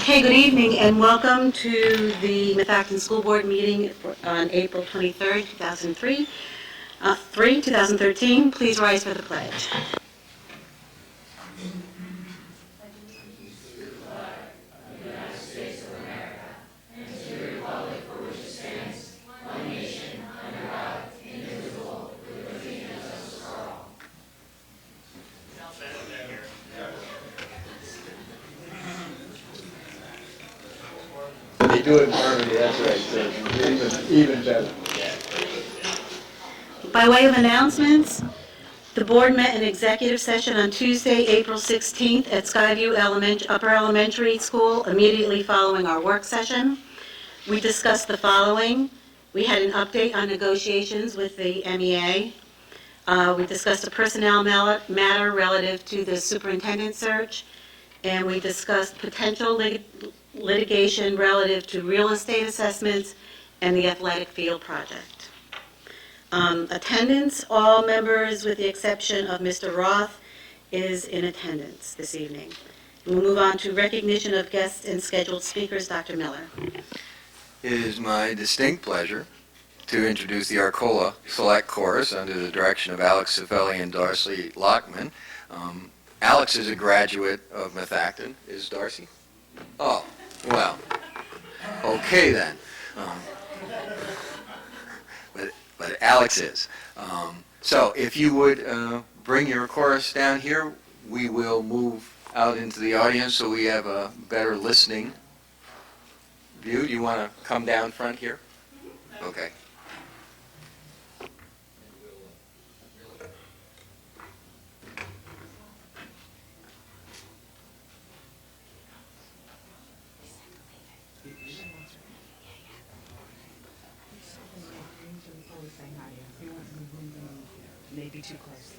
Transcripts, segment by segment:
Hey, good evening, and welcome to the Methacton School Board meeting on April 23rd, 2013. Please rise for the pledge. They do it in harmony, that's right, so even better. By way of announcements, the board met in executive session on Tuesday, April 16th at Skyview Upper Elementary School immediately following our work session. We discussed the following. We had an update on negotiations with the MEA. We discussed a personnel matter relative to the superintendent search, and we discussed potential litigation relative to real estate assessments and the athletic field project. Attendance, all members with the exception of Mr. Roth is in attendance this evening. We'll move on to recognition of guests and scheduled speakers. Dr. Miller. It is my distinct pleasure to introduce the Arcola Select Chorus under the direction of Alex Cifelli and Darcy Lockman. Alex is a graduate of Methacton. Is Darcy? Oh, well, okay then. But Alex is. So if you would bring your chorus down here, we will move out into the audience so we have a better listening view. Do you want to come down front here? Okay. Maybe too close.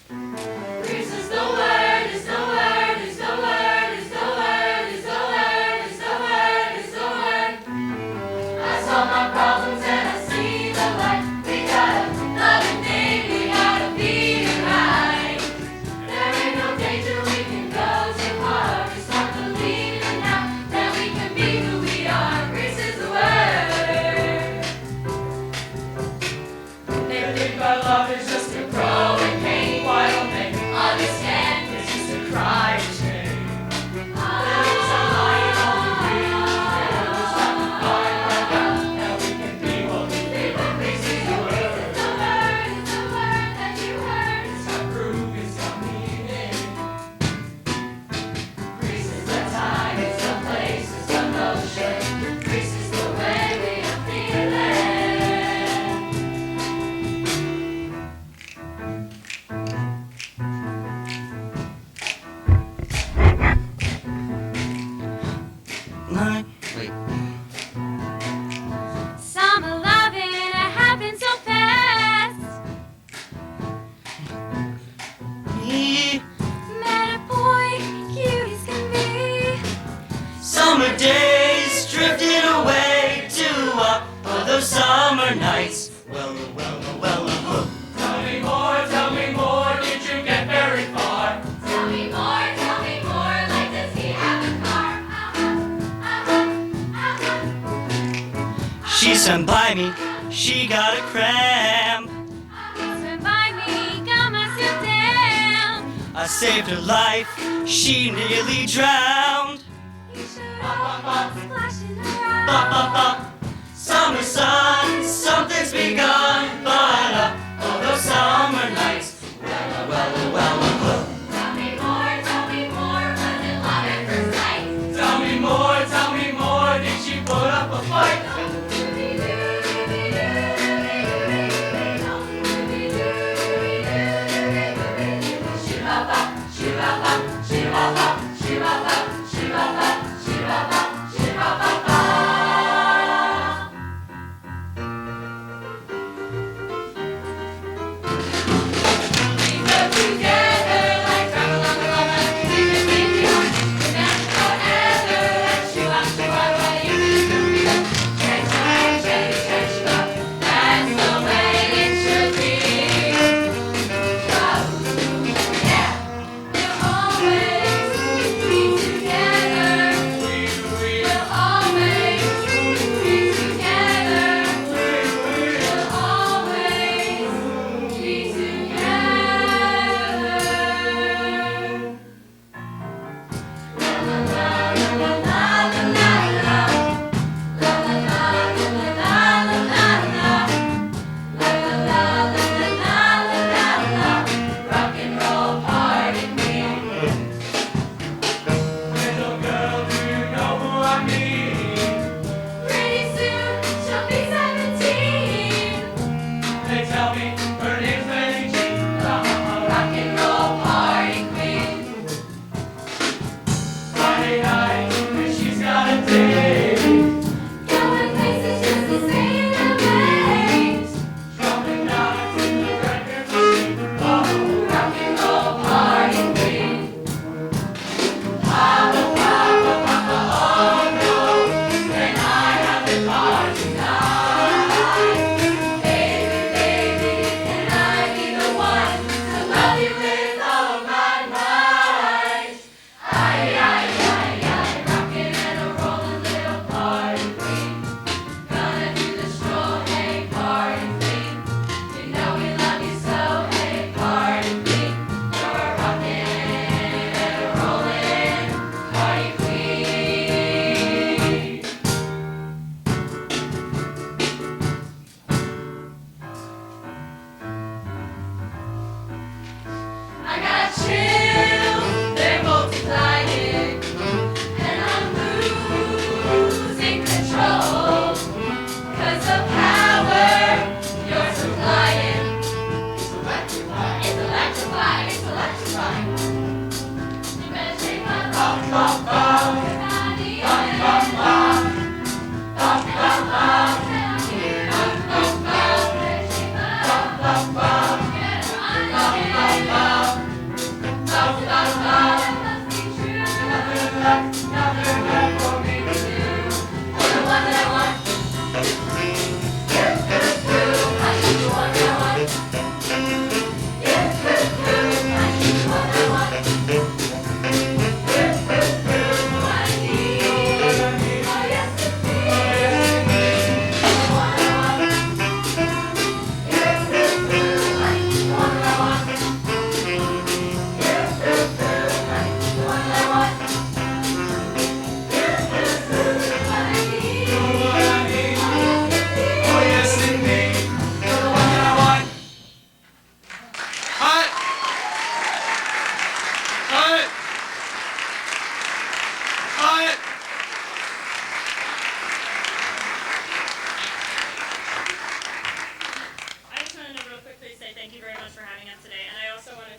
Grease is the word, is the word, is the word, is the word, is the word, is the word, is the word. I solve my problems and I see the light. We gotta love and think, we gotta be right. There ain't no danger, we can go too far. We start believing now that we can be who we are. Grease is the word. They think our love is just a growing pain. Why don't they understand it's just a cry of shame? There's a light on the green hills that we find right now, that we can be what we feel. Grease is the word. It's the word, it's the word that you heard. It's our groove, it's our meaning. Grease is the time, it's the place, it's the motion. Grease is the way we are feeling. Wait. Summer loving, it happened so fast. Met a boy, cute as can be. Summer days drifted away to all those summer nights. Well. Tell me more, did you get very far? Tell me more, like does he have a car? She sat by me, she got a cramp. Swim by me, got myself down. I saved her life, she nearly drowned. You showed up, splashing around. Summer sun, something's begun, but all those summer nights. Well. Tell me more, was it love at first sight? Tell me more, did she put up a fight?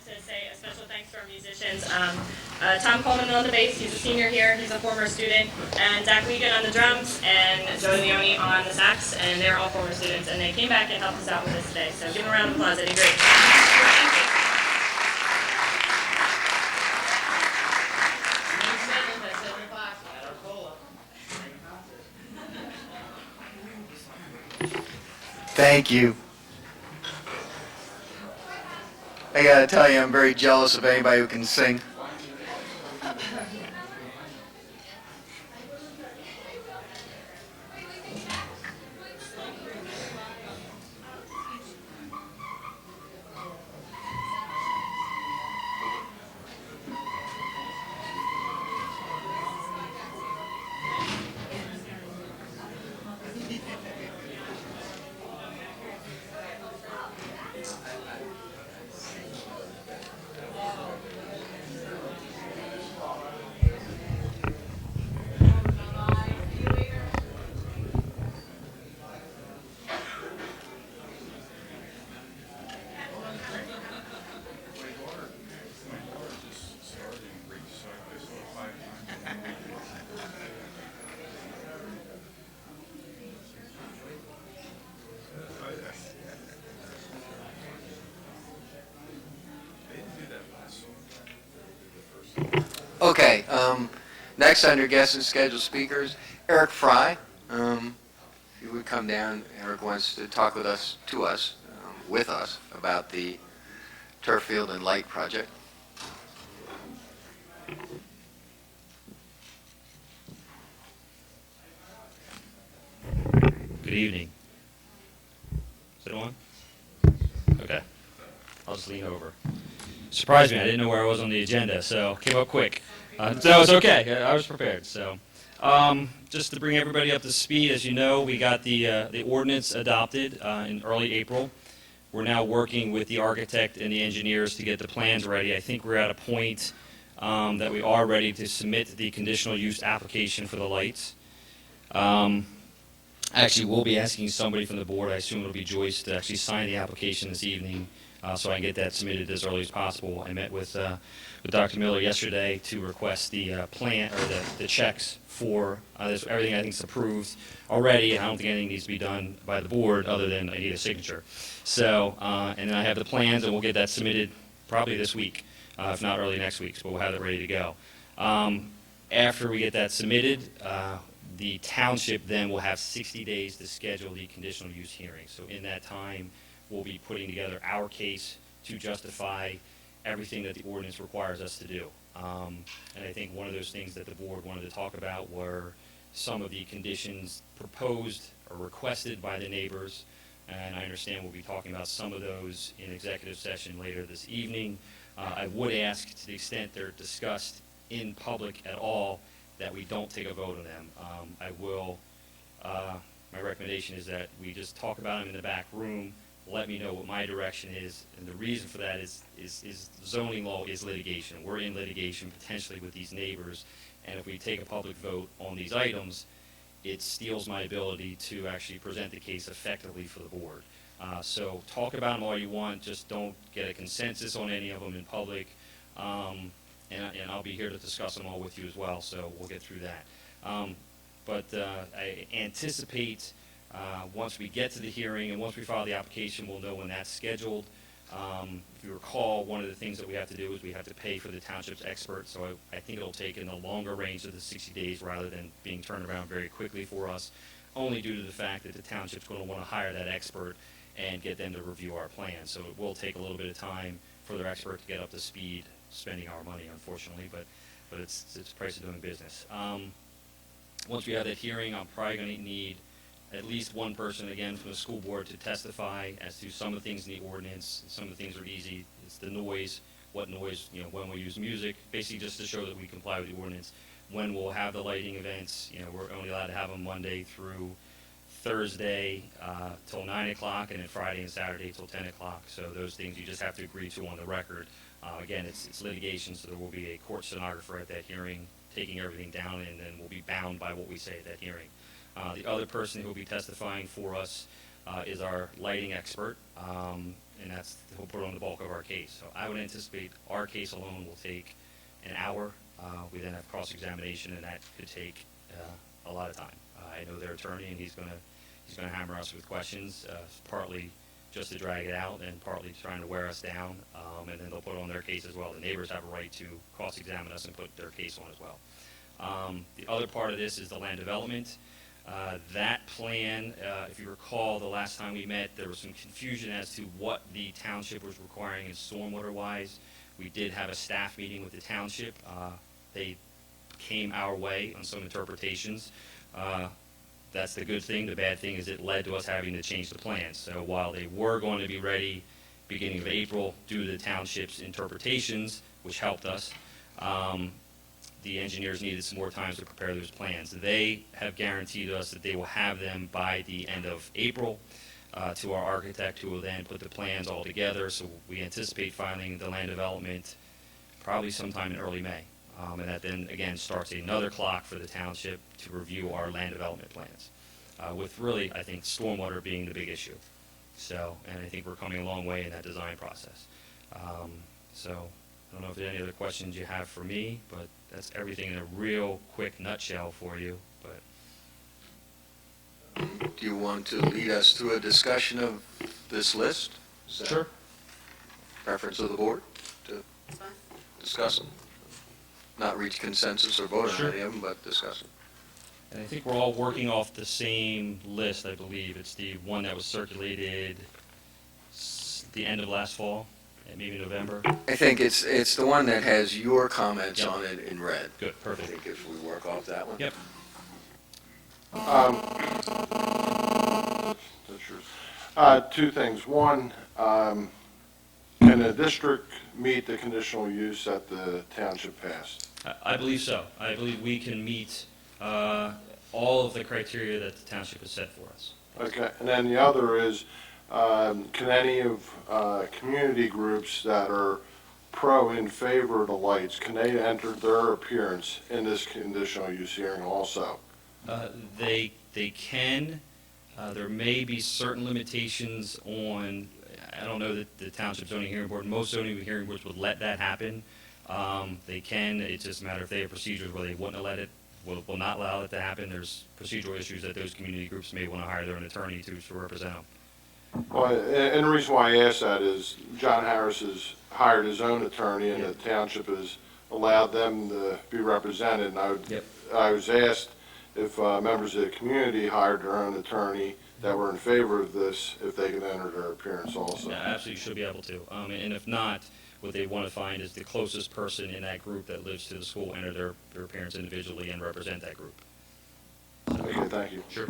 to say a special thanks to our musicians. Tom Coleman on the bass, he's a senior here, he's a former student, and Zach Wiegand on the drums, and Joey Leone on the sax, and they're all former students, and they came back and helped us out with this today. So give them a round of applause, they did great. Thank you. Thank you. I gotta tell you, I'm very jealous of anybody who can sing. Okay, next under guest and scheduled speakers, Eric Fry. If you would come down, Eric wants to talk with us, with us, about the turf field and light project. Good evening. Is it on? Okay. I'll just lean over. Surprised me, I didn't know where I was on the agenda, so came up quick. So it's okay, I was prepared. So, just to bring everybody up to speed, as you know, we got the ordinance adopted in early April. We're now working with the architect and the engineers to get the plans ready. I think we're at a point that we are ready to submit the conditional use application for the lights. Actually, we'll be asking somebody from the board, I assume it'll be Joyce, to actually sign the application this evening, so I can get that submitted as early as possible. I met with Dr. Miller yesterday to request the plan, or the checks for everything I think is approved already, and I don't think anything needs to be done by the board other than I need a signature. So, and then I have the plans, and we'll get that submitted probably this week, if not early next week, so we'll have it ready to go. After we get that submitted, the township then will have 60 days to schedule the conditional use hearing. So in that time, we'll be putting together our case to justify everything that the ordinance requires us to do. And I think one of those things that the board wanted to talk about were some of the conditions proposed or requested by the neighbors. And I understand we'll be talking about some of those in executive session later this evening. I would ask, to the extent they're discussed in public at all, that we don't take a vote on them. My recommendation is that we just talk about them in the back room, let me know what my direction is, and the reason for that is zoning law is litigation. We're in litigation potentially with these neighbors, and if we take a public vote on these items, it steals my ability to actually present the case effectively for the board. So talk about them all you want, just don't get a consensus on any of them in public. And I'll be here to discuss them all with you as well, so we'll get through that. But I anticipate once we get to the hearing and once we file the application, we'll know when that's scheduled. If you recall, one of the things that we have to do is we have to pay for the township's expert, so I think it'll take in the longer range of the 60 days rather than being turned around very quickly for us, only due to the fact that the township's going to want to hire that expert and get them to review our plan. So it will take a little bit of time for their expert to get up to speed, spending our money, unfortunately, but it's the price of doing business. Once we have that hearing, I'm probably going to need at least one person, again, from the school board to testify as to some of the things in the ordinance. Some of the things are easy. It's the noise, what noise, when we use music, basically just to show that we comply with the ordinance. When we'll have the lighting events, we're only allowed to have them Monday through Thursday till 9 o'clock, and then Friday and Saturday till 10 o'clock. So those things you just have to agree to on the record. Again, it's litigation, so there will be a court stenographer at that hearing taking everything down, and then we'll be bound by what we say at that hearing. The other person who will be testifying for us is our lighting expert. and he'll put on the bulk of our case. So I would anticipate our case alone will take an hour. We then have cross-examination, and that could take a lot of time. I know their attorney, and he's gonna hammer us with questions, partly just to drag it out, and partly trying to wear us down. And then they'll put on their case as well. The neighbors have a right to cross-examine us and put their case on as well. The other part of this is the land development. That plan, if you recall, the last time we met, there was some confusion as to what the township was requiring in stormwater-wise. We did have a staff meeting with the township. They came our way on some interpretations. That's the good thing. The bad thing is it led to us having to change the plans. So while they were going to be ready beginning of April due to the township's interpretations, which helped us, the engineers needed some more time to prepare those plans. They have guaranteed us that they will have them by the end of April to our architect, who will then put the plans all together. So we anticipate filing the land development probably sometime in early May. And that then, again, starts another clock for the township to review our land development plans, with really, I think, stormwater being the big issue. So, and I think we're coming a long way in that design process. So, I don't know if there are any other questions you have for me, but that's everything in a real quick nutshell for you. But Do you want to lead us through a discussion of this list? Is that sure. Preference of the board to discuss them? Not reach consensus or vote on Sure. any of them, but discuss them. And I think we're all working off the same list, I believe. It's the one that was circulated the end of last fall, maybe November. I think it's the one that has your comments Yep. on it in red. Good, I perfect. think if we work off that one. Yep. That's yours. Two things. One, can the district meet the conditional use that the township passed? I believe so. I believe we can meet all of the criteria that the township has set for us. Okay, and then the other is, can any of community groups that are in favor of the lights, can they enter their appearance in this conditional use hearing also? They can. There may be certain limitations on, I don't know that the Township Zoning Hearing Board, most zoning hearing boards would let that happen. They can, it's just a matter if they have procedures where they wouldn't let it, will not allow it to happen. There's procedural issues that those community groups may want to hire their own attorney to represent them. Well, and the reason why I ask that is John Harris has hired his own attorney, and the township has allowed them to be represented. And Yep. I was asked if members of the community hired their own attorney that were in favor of this, if they could enter their appearance also. Yeah, absolutely should be able to. And if not, what they want to find is the closest person in that group that lives to the school, enter their appearance individually and represent that group. Okay, thank you. Sure.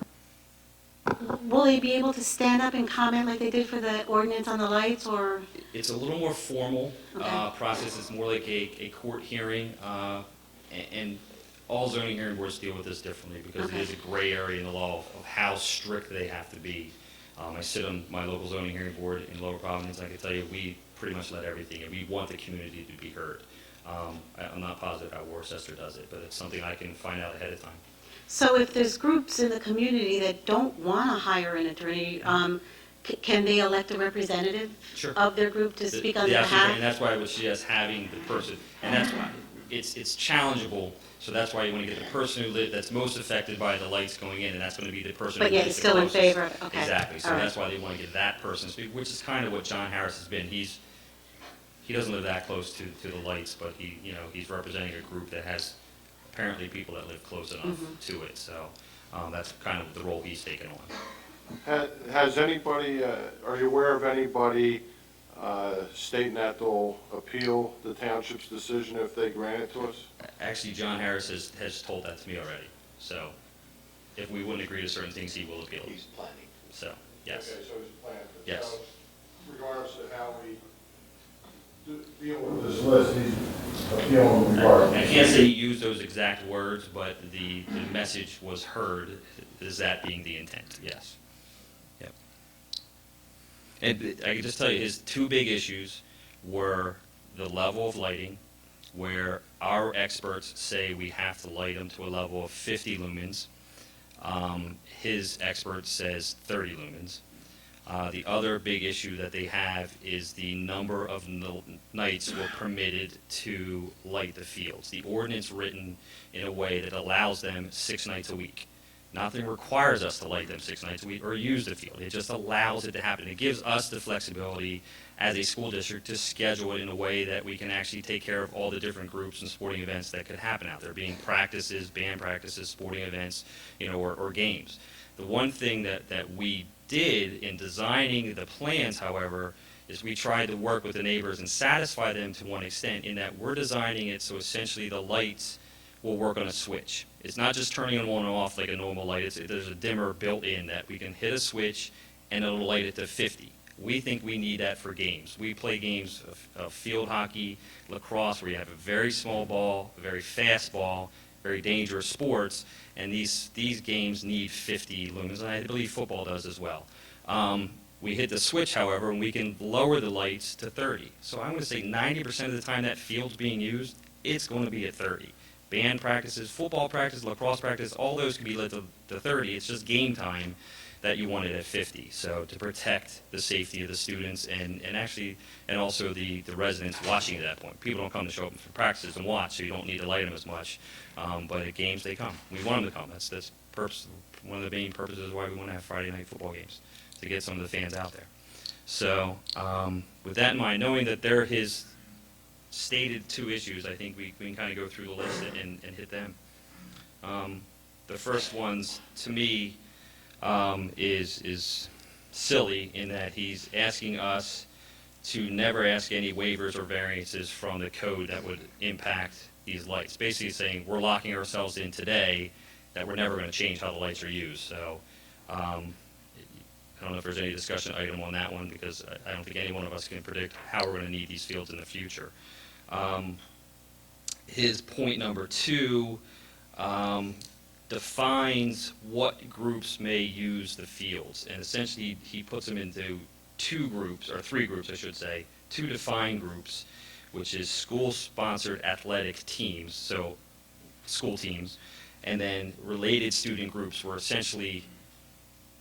Will they be able to stand up and comment like they did for the ordinance on the lights, or? It's a little more formal Okay. process. It's more like a court hearing, and all zoning hearing boards deal with this differently because it is a gray area in the law of how strict they have to be. I sit on my local zoning hearing board in Lower Providence. I can tell you, we pretty much let everything, and we want the community to be heard. I'm not positive how Worcester does it, but it's something I can find out ahead of time. So if there's groups in the community that don't want to hire an attorney, can they elect a representative Sure. of their group to speak on their Yeah, absolutely, and behalf? that's why I would suggest having the person, and that's why, it's challengeable, so that's why you want to get the person that's most affected by the lights going in, and that's going to be the person who But yet lives it's the still in closest. favor of it, okay. Exactly, so All right. that's why they want to get that person to speak, which is kind of what John Harris has been. He doesn't live that close to the lights, but he's representing a group that has apparently people that live close enough Mm-hmm. to it, so that's kind of the role he's taken on. Has anybody, are you aware of anybody stating that they'll appeal the township's decision if they grant it to us? Actually, John Harris has told that to me already, so if we wouldn't agree to certain things, he will appeal. He's planning. So, yes. Okay, so it's planned. Yes. So regardless of how we deal with this list, he's appealing I regardless. can't say he used those exact words, but the message was heard, is that being the intent, yes. Yep. And I can just tell you, his two big issues were the level of lighting, where our experts say we have to light them to a level of 50 lumens. His expert says 30 lumens. The other big issue that they have is the number of nights we're permitted to light the fields. The ordinance written in a way that allows them 6 nights a week. Nothing requires us to light them 6 nights a week or use the field. It just allows it to happen. It gives us the flexibility as a school district to schedule it in a way that we can actually take care of all the different groups and sporting events that could happen out there, being practices, band practices, sporting events, or games. The one thing that we did in designing the plans, however, is we tried to work with the neighbors and satisfy them to one extent in that we're designing it so essentially the lights will work on a switch. It's not just turning on and off like a normal light. There's a dimmer built in that we can hit a switch and it'll light it to 50. We think we need that for games. We play games of field hockey, lacrosse, where you have a very small ball, a very fast ball, very dangerous sports, and these games need 50 lumens, and I believe football does as well. We hit the switch, however, and we can lower the lights to 30. So I'm going to say 90% of the time that field's being used, it's going to be at 30. Band practices, football practice, lacrosse practice, all those can be lit to 30. It's just game time that you want it at 50. So to protect the safety of the students and also the residents watching at that point. People don't come to show up for practices and watch, so you don't need to light them as much. But at games, they come. We want them to come. That's one of the main purposes why we want to have Friday night football games, to get some of the fans out there. So with that in mind, knowing that there are his stated 2 issues, I think we can kind of go through the list and hit them. The first ones, to me, is silly in that he's asking us to never ask any waivers or variances from the code that would impact these lights. Basically saying we're locking ourselves in today that we're never going to change how the lights are used. So I don't know if there's any discussion item on that one, because I don't think any one of us can predict how we're going to need these fields in the future. His point number 2 defines what groups may use the fields, and essentially he puts them into 2 groups, or 3 groups I should say, 2 defined groups, which is school-sponsored athletic teams, so school teams, and then related student groups were essentially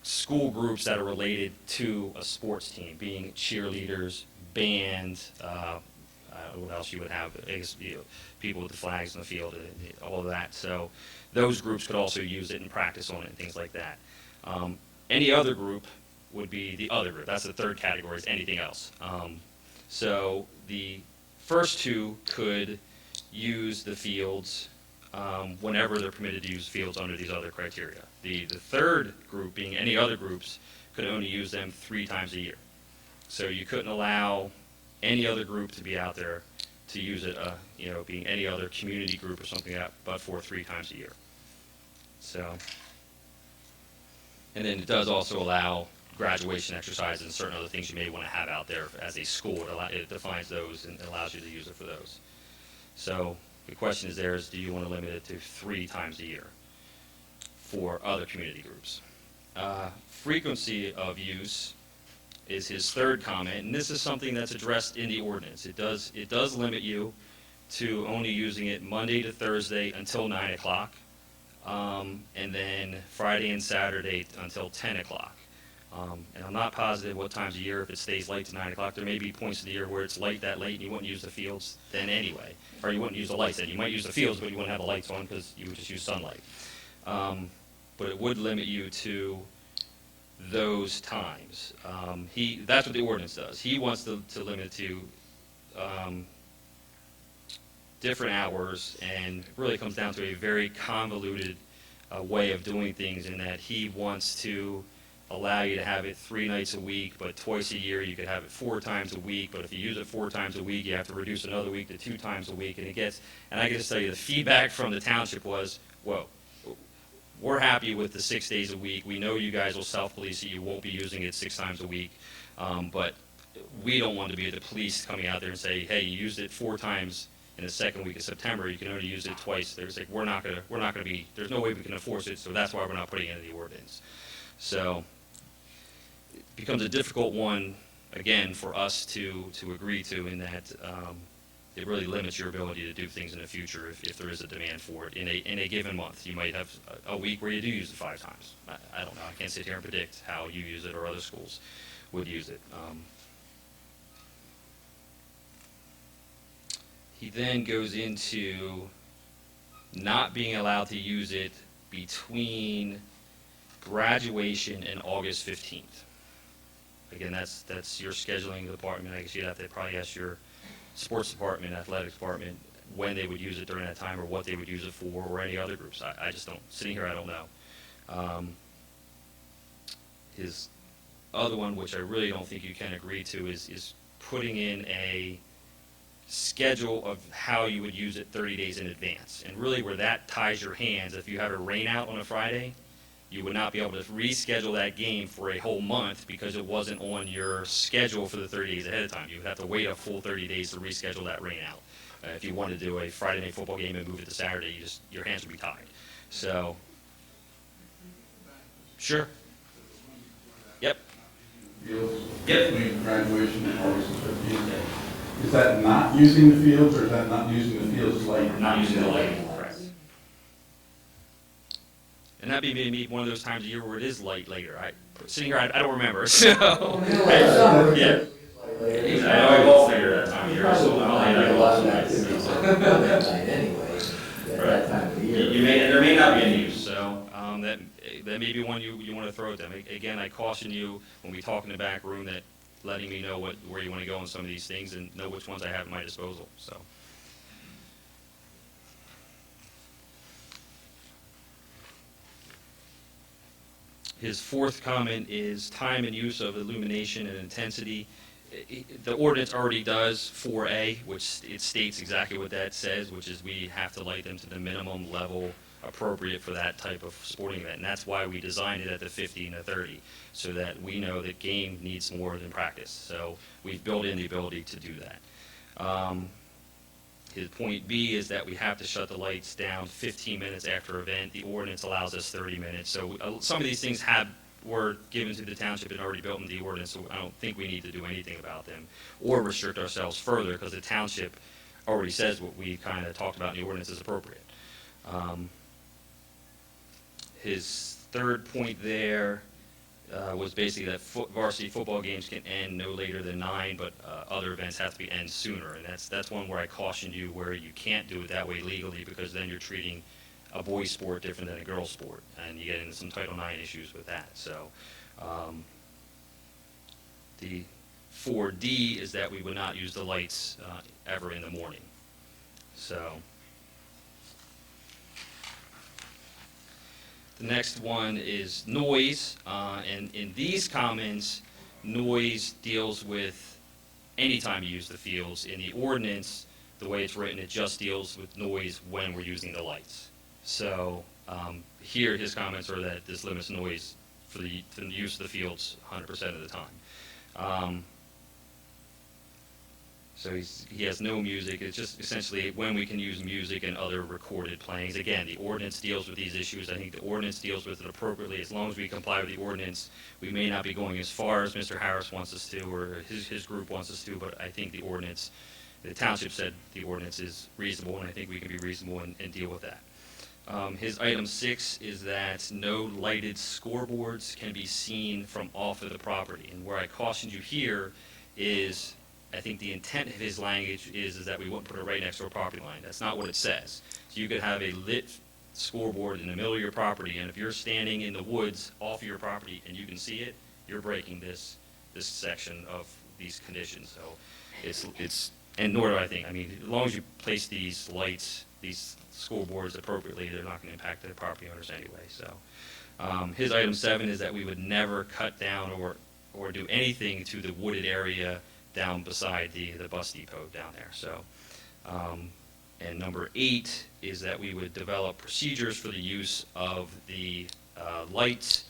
school groups that are related to a sports team, being cheerleaders, band, what else you would have, people with the flags in the field, all of that. So those groups could also use it and practice on it and things like that. Any other group would be the other group. That's the third category, is anything else. So the first 2 could use the fields whenever they're permitted to use fields under these other criteria. The third group, being any other groups, could only use them 3 times a year. So you couldn't allow any other group to be out there to use it, being any other community group or something like that, but for 3 times a year. So, and then it does also allow graduation exercises and certain other things you may want to have out there as a school. It defines those and allows you to use it for those. So the question is do you want to limit it to 3 times a year for other community groups? Frequency of use is his third comment, and this is something that's addressed in the ordinance. It does limit you to only using it Monday to Thursday until 9 o'clock, and then Friday and Saturday until 10 o'clock. And I'm not positive what times of year, if it stays light to 9 o'clock. There may be points of the year where it's light that late and you wouldn't use the fields then anyway, or you wouldn't use the lights then. You might use the fields, but you wouldn't have the lights on because you would just use sunlight. But it would limit you to those times. That's what the ordinance does. He wants to limit it to different hours, and it really comes down to a very convoluted way of doing things, in that he wants to allow you to have it 3 nights a week, but twice a year you could have it 4 times a week, but if you use it 4 times a week, you have to reduce another week to 2 times a week, and I can just tell you the feedback from the township was, whoa, we're happy with the 6 days a week. We know you guys will self-police it. You won't be using it 6 times a week. But we don't want to be the police coming out there and say, hey, you used it 4 times in the second week of September. You can only use it twice. There's like, we're not gonna be, there's no way we can enforce it, so that's why we're not putting it in the ordinance. So it becomes a difficult one, again, for us to agree to, in that it really limits your ability to do things in the future if there is a demand for it. In a given month, you might have a week where you do use it 5 times. I don't know. I can't sit here and predict how you use it or other schools. would use it. He then goes into not being allowed to use it between graduation and August 15th. Again, that's your scheduling department. I guess you'd have to probably ask your sports department, athletics department, when they would use it during that time or what they would use it for, or any other groups. I just don't, sitting here, I don't know. His other one, which I really don't think you can agree to, is putting in a schedule of how you would use it 30 days in advance. And really where that ties your hands, if you have a rain out on a Friday, you would not be able to reschedule that game for a whole month because it wasn't on your schedule for the 30 days ahead of time. You would have to wait a full 30 days to reschedule that rain out. If you wanted to do a Friday night football game and move it to Saturday, your hands would be tied. So, sure. Yep. Fields Yep. between graduation and August 15th. Is that not using the fields, or is that not using the fields like? Not using the lighting, correct. And that'd be maybe one of those times of year where it is light later. Sitting here, I don't remember, so. Yeah. I know I golf later that time of year, so I golf tonight. Anyway, at Right. that time of the year. There may not be any use, so that may be one you want to throw at them. Again, I caution you when we talk in the back room that letting me know where you want to go on some of these things and know which ones I have at my disposal, so. His fourth comment is time and use of illumination and intensity. The ordinance already does 4A, which it states exactly what that says, which is we have to light them to the minimum level appropriate for that type of sporting event. And that's why we designed it at the 50 and the 30, so that we know that game needs more than practice. So we've built in the ability to do that. His point B is that we have to shut the lights down 15 minutes after event. The ordinance allows us 30 minutes. So some of these things were given to the township and already built in the ordinance, so I don't think we need to do anything about them or restrict ourselves further, because the township already says what we kind of talked about in the ordinance is appropriate. His third point there was basically that varsity football games can end no later than 9, but other events have to be end sooner. And that's one where I cautioned you where you can't do it that way legally, because then you're treating a boys' sport different than a girls' sport, and you get into some Title IX issues with that. So the 4D is that we would not use the lights ever in the morning. So the next one is noise, and in these comments, noise deals with any time you use the fields. In the ordinance, the way it's written, it just deals with noise when we're using the lights. So here, his comments are that this limits noise for the use of the fields 100% of the time. So he has no music. It's just essentially when we can use music and other recorded playings. Again, the ordinance deals with these issues. I think the ordinance deals with it appropriately. As long as we comply with the ordinance, we may not be going as far as Mr. Harris wants us to, or his group wants us to, but I think the ordinance, the township said the ordinance is reasonable, and I think we can be reasonable and deal with that. His item 6 is that no lighted scoreboards can be seen from off of the property. And where I cautioned you here is, I think the intent of his language is that we wouldn't put it right next to a property line. That's not what it says. So you could have a lit scoreboard in the middle of your property, and if you're standing in the woods off of your property and you can see it, you're breaking this section of these conditions. So and nor do I think, I mean, as long as you place these lights, these scoreboards appropriately, they're not going to impact the property owners anyway. So his item 7 is that we would never cut down or do anything to the wooded area down beside the bus depot down there. So, and number 8 is that we would develop procedures for the use of the lights.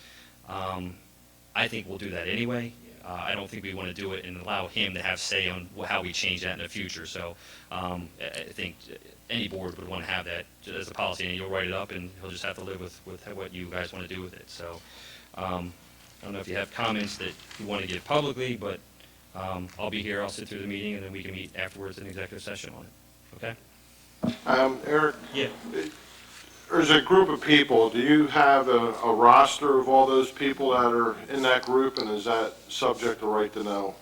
I think we'll do that anyway. I don't think we want to do it and allow him to have say on how we change that in the future. So I think any board would want to have that as a policy, and you'll write it up, and he'll just have to live with what you guys want to do with it. So I don't know if you have comments that you want to give publicly, but I'll be here, I'll sit through the meeting, and then we can meet afterwards in executive session on it. Okay? Eric, Yeah. there's a group of people, do you have a roster of all those people that are in that group, and is that subject to right to know?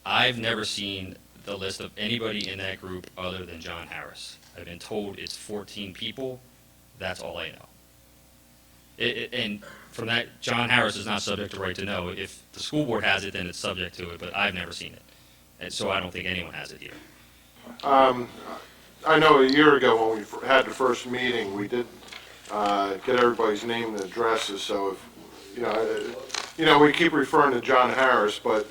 I've never seen the list of anybody in that group other than John Harris. I've been told it's 14 people. That's all I know. And from that, John Harris is not subject to right to know. If the school board has it, then it's subject to it, but I've never seen it. And so I don't think anyone has it here. I know a year ago when we had the first meeting, we did get everybody's name and addresses, so if, we keep referring to John Harris, but,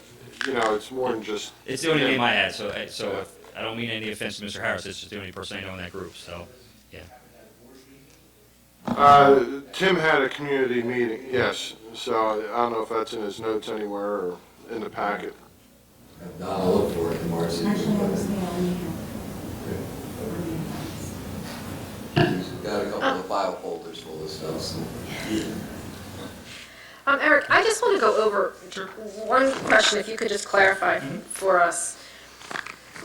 it's more than just. It's the only name I had, so if, I don't mean any offense to Mr. Harris, it's just the only person I know in that group, so, yeah. Tim had a community meeting, yes, so I don't know if that's in his notes anywhere or in the packet. I'll look for it tomorrow. We've got a couple of file folders full of stuff, so. Eric, I just want to go over one question, if you could just clarify for us.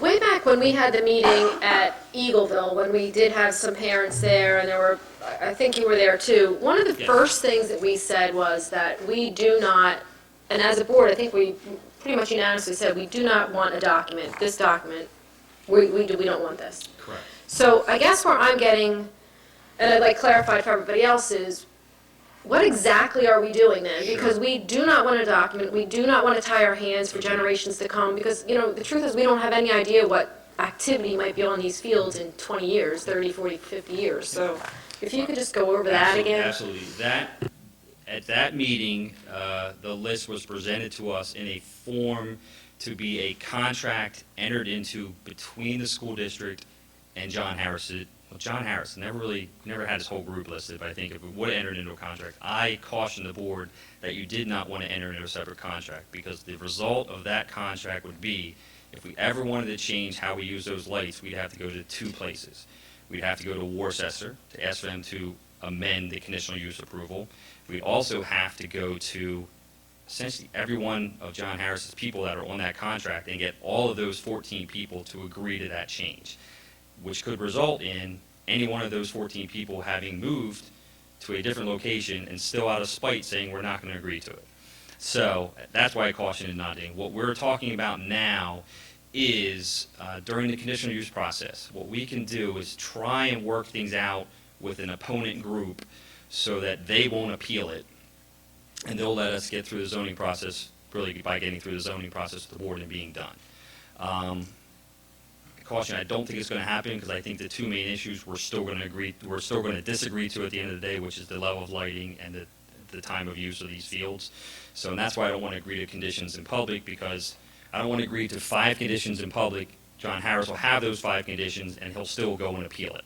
Way back when we had the meeting at Eagleville, when we did have some parents there, and there were, I think you were there too, one of the Yes. first things that we said was that we do not, and as a board, I think we pretty much unanimously said, we do not want a document, this document, we don't want this. Correct. So I guess where I'm getting, and I'd like clarified for everybody else, is what exactly are we doing then? Because we do not want a document, we do not want to tie our hands for generations to come, because, the truth is, we don't have any idea what activity might be on these fields in 20 years, 30, 40, 50 years. So if you could just go over that again. Absolutely. At that meeting, the list was presented to us in a form to be a contract entered into between the school district and John Harris. Well, John Harris never had his whole group listed, but I think if we would have entered into a contract, I cautioned the board that you did not want to enter into a separate contract, because the result of that contract would be, if we ever wanted to change how we use those lights, we'd have to go to two places. We'd have to go to Worcester to ask them to amend the conditional use approval. We'd also have to go to essentially every one of John Harris's people that are on that contract and get all of those 14 people to agree to that change, which could result in any one of those 14 people having moved to a different location and still out of spite saying we're not going to agree to it. So that's why I cautioned not doing. What we're talking about now is during the conditional use process, what we can do is try and work things out with an opponent group so that they won't appeal it, and they'll let us get through the zoning process, really by getting through the zoning process with the board and being done. Caution, I don't think it's going to happen, because I think the two main issues we're still going to disagree to at the end of the day, which is the level of lighting and the time of use of these fields. So, and that's why I don't want to agree to conditions in public, because I don't want to agree to 5 conditions in public. John Harris will have those 5 conditions, and he'll still go and appeal it.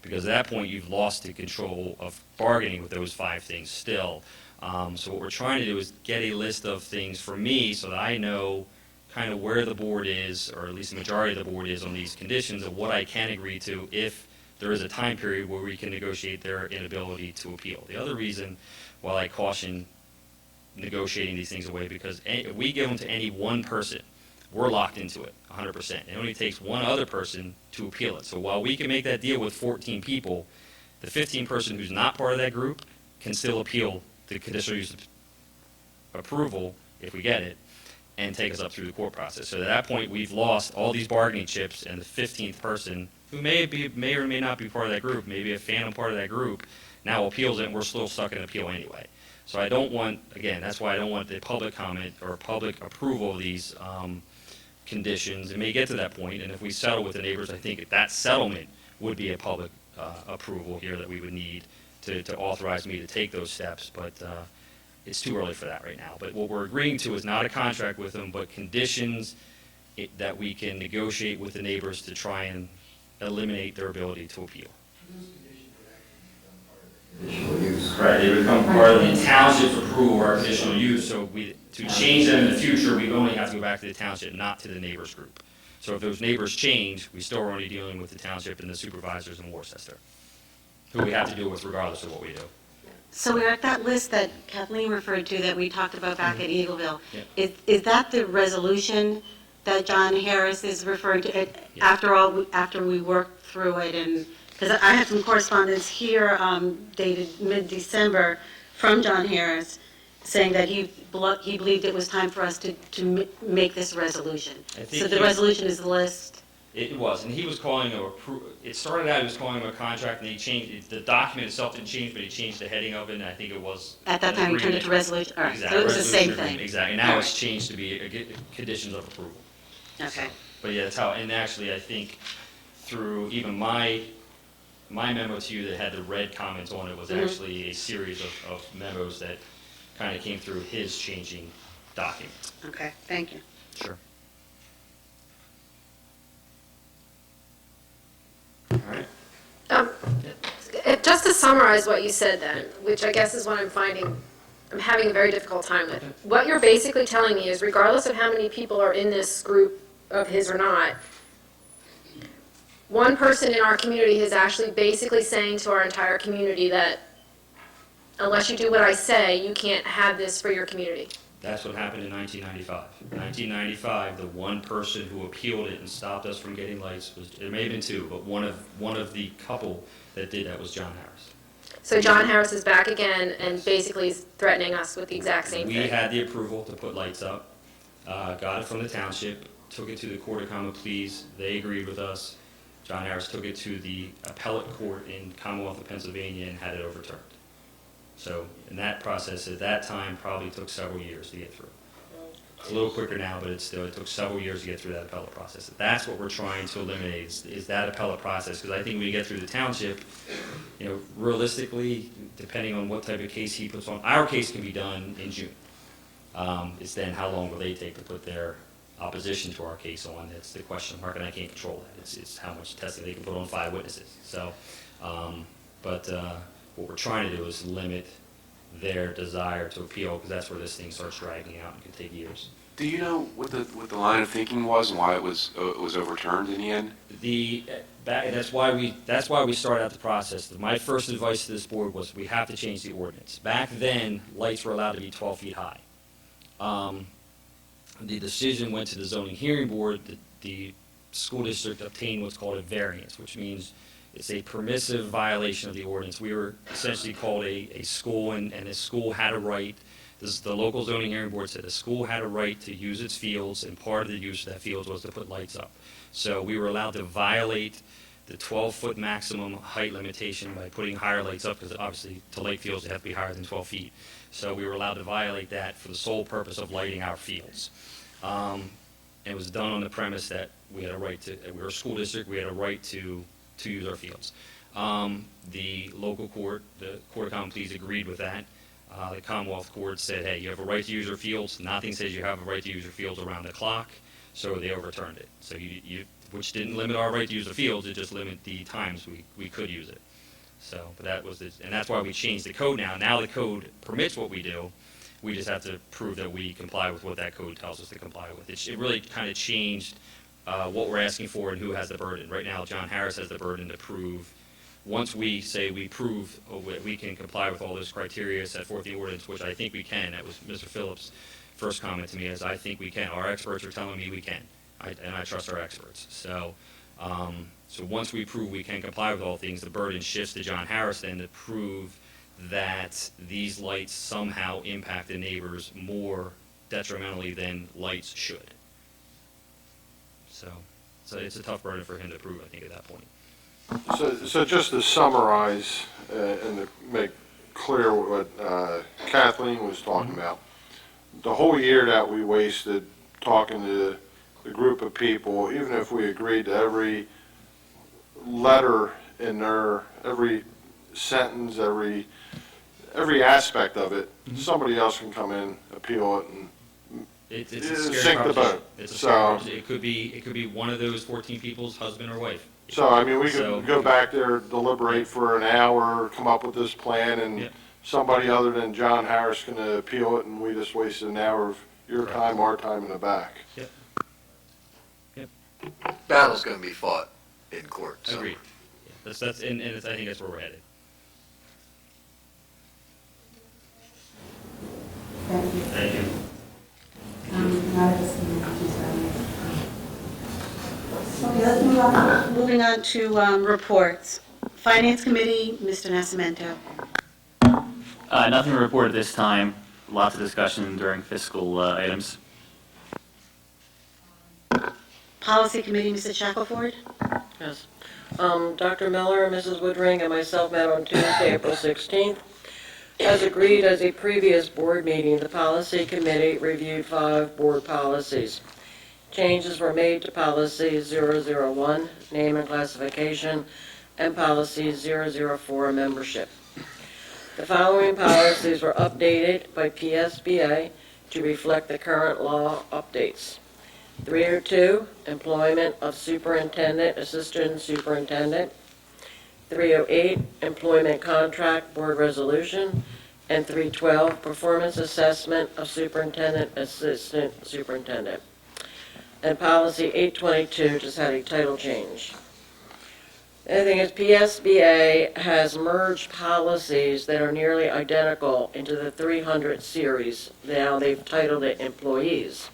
Because at that point, you've lost the control of bargaining with those 5 things still. So what we're trying to do is get a list of things for me so that I know kind of where the board is, or at least the majority of the board is on these conditions, of what I can agree to if there is a time period where we can negotiate their inability to appeal. The other reason, while I caution negotiating these things away, because if we give them to any one person, we're locked into it 100%. It only takes one other person to appeal it. So while we can make that deal with 14 people, the 15th person who's not part of that group can still appeal the conditional use approval, if we get it, and take us up through the court process. So at that point, we've lost all these bargaining chips, and the 15th person, who may or may not be part of that group, maybe a phantom part of that group, now appeals it, and we're still stuck in appeal anyway. So I don't want, again, that's why I don't want the public comment or public approval of these conditions. It may get to that point, and if we settle with the neighbors, I think that settlement would be a public approval here that we would need to authorize me to take those steps, but it's too early for that right now. But what we're agreeing to is not a contract with them, but conditions that we can negotiate with the neighbors to try and eliminate their ability to appeal. Conditional use. Right, they become part of the township's approval of our conditional use, so to change them in the future, we only have to go back to the township, not to the neighbors group. So if those neighbors change, we still are only dealing with the township and the supervisors in Worcester, who we have to deal with regardless of what we do. So we're at that list that Kathleen referred to that we talked about back at Eagleville. Yeah. Is that the resolution that John Harris is referring to? After we worked through it and because I have some correspondence here dated mid-December from John Harris saying that he believed it was time for us to make this resolution. I think So the resolution is the list. It was, and he was calling it started out, he was calling him a contract, and he changed, the document itself didn't change, but he changed the heading of it, and I think it was. At that an time, we turned it to agreement. resolution, all right, so Exactly, it was the same resolution thing. agreement, exactly, now it's changed to be conditions of approval. Okay. But yeah, that's how, and actually, I think through even my memo to you that had the red comments on it was actually a series of memos that kind of came through his changing documents. Okay, thank you. Sure. All right. Just to summarize what you said then, which I guess is what I'm having a very difficult time with. What you're basically telling me is regardless of how many people are in this group of his or not, one person in our community is actually basically saying to our entire community that unless you do what I say, you can't have this for your community. That's what happened in 1995. In 1995, the one person who appealed it and stopped us from getting lights was, it may have been two, but one of the couple that did that was John Harris. So John Harris is back again and basically is threatening us with the exact same We thing. had the approval to put lights up, got it from the township, took it to the Court of Common Pleas, they agreed with us. John Harris took it to the appellate court in Commonwealth of Pennsylvania and had it overturned. So, in that process, at that time, probably took several years to get through. It's a little quicker now, but it took several years to get through that appellate process. That's what we're trying to eliminate, is that appellate process, because I think when you get through the township, realistically, depending on what type of case he puts on, our case can be done in June. It's then how long will they take to put their opposition to our case on? That's the question mark, and I can't control that. It's how much testing they can put on 5 witnesses. So, what we're trying to do is limit their desire to appeal, because that's where this thing starts dragging out and can take years. Do you know what the line of thinking was and why it was overturned in the end? That's why we started out the process. My first advice to this board was we have to change the ordinance. Back then, lights were allowed to be 12 feet high. The decision went to the zoning hearing board. The school district obtained what's called a variance, which means it's a permissive violation of the ordinance. We were essentially called a school, and the school had a right. The local zoning hearing board said the school had a right to use its fields, and part of the use of that field was to put lights up. So we were allowed to violate the 12-foot maximum height limitation by putting higher lights up, because obviously to light fields they have to be higher than 12 feet. So we were allowed to violate that for the sole purpose of lighting our fields. It was done on the premise that we had a right to, we were a school district, we had a right to use our fields. The local court, the Court of Common Pleas, agreed with that. The Commonwealth Court said, hey, you have a right to use your fields. Nothing says you have a right to use your fields around the clock, so they overturned it. So which didn't limit our right to use the fields, it just limited the times we could use it. So, but that was and that's why we changed the code now. Now the code permits what we do. We just have to prove that we comply with what that code tells us to comply with. It really kind of changed what we're asking for and who has the burden. Right now, John Harris has the burden to prove. Once we say we prove we can comply with all those criteria set forth in the ordinance, which I think we can. That was Mr. Phillips' first comment to me, is I think we can. Our experts are telling me we can, and I trust our experts. So, so once we prove we can comply with all things, the burden shifts to John Harris then to prove that these lights somehow impact the neighbors more detrimentally than lights should. So it's a tough burden for him to prove, I think, at that point. So just to summarize and to make clear what Kathleen was talking about, the whole year that we wasted talking to the group of people, even if we agreed to every letter in there, every sentence, every aspect of it, somebody else can come in, appeal it, and It's a scary sink the proposition. boat. It's a So- scary proposition. It could be one of those 14 people's husband or wife. So, I mean, we So- could go back there, deliberate for an hour, come up with this plan, Yeah. and somebody other than John Harris can appeal it, and we just wasted an hour of your time, our time in the back. Battle's going to be fought in court. So. Agreed. Yeah, I think that's where we're headed. Thank you. Thank you. Okay, let's move on. Moving on to reports. Finance Committee, Mr. Nascimento. Nothing to report at this time. Lots of discussion during fiscal items. Policy Committee, Mr. Shackelford. Yes. Dr. Miller, Mrs. Woodring, and myself met on Tuesday, April 16th. As agreed as a previous board meeting, the Policy Committee reviewed 5 board policies. Changes were made to Policy 001, Name and Classification, and Policy 004, Membership. The following policies were updated by PSBA to reflect the current law updates. 302, Employment of Superintendent, Assistant Superintendent. 308, Employment Contract Board Resolution. And 312, Performance Assessment of Superintendent, Assistant Superintendent. And Policy 822 just had a title change. The other thing is PSBA has merged policies that are nearly identical into the 300 series. Now they've titled it Employees.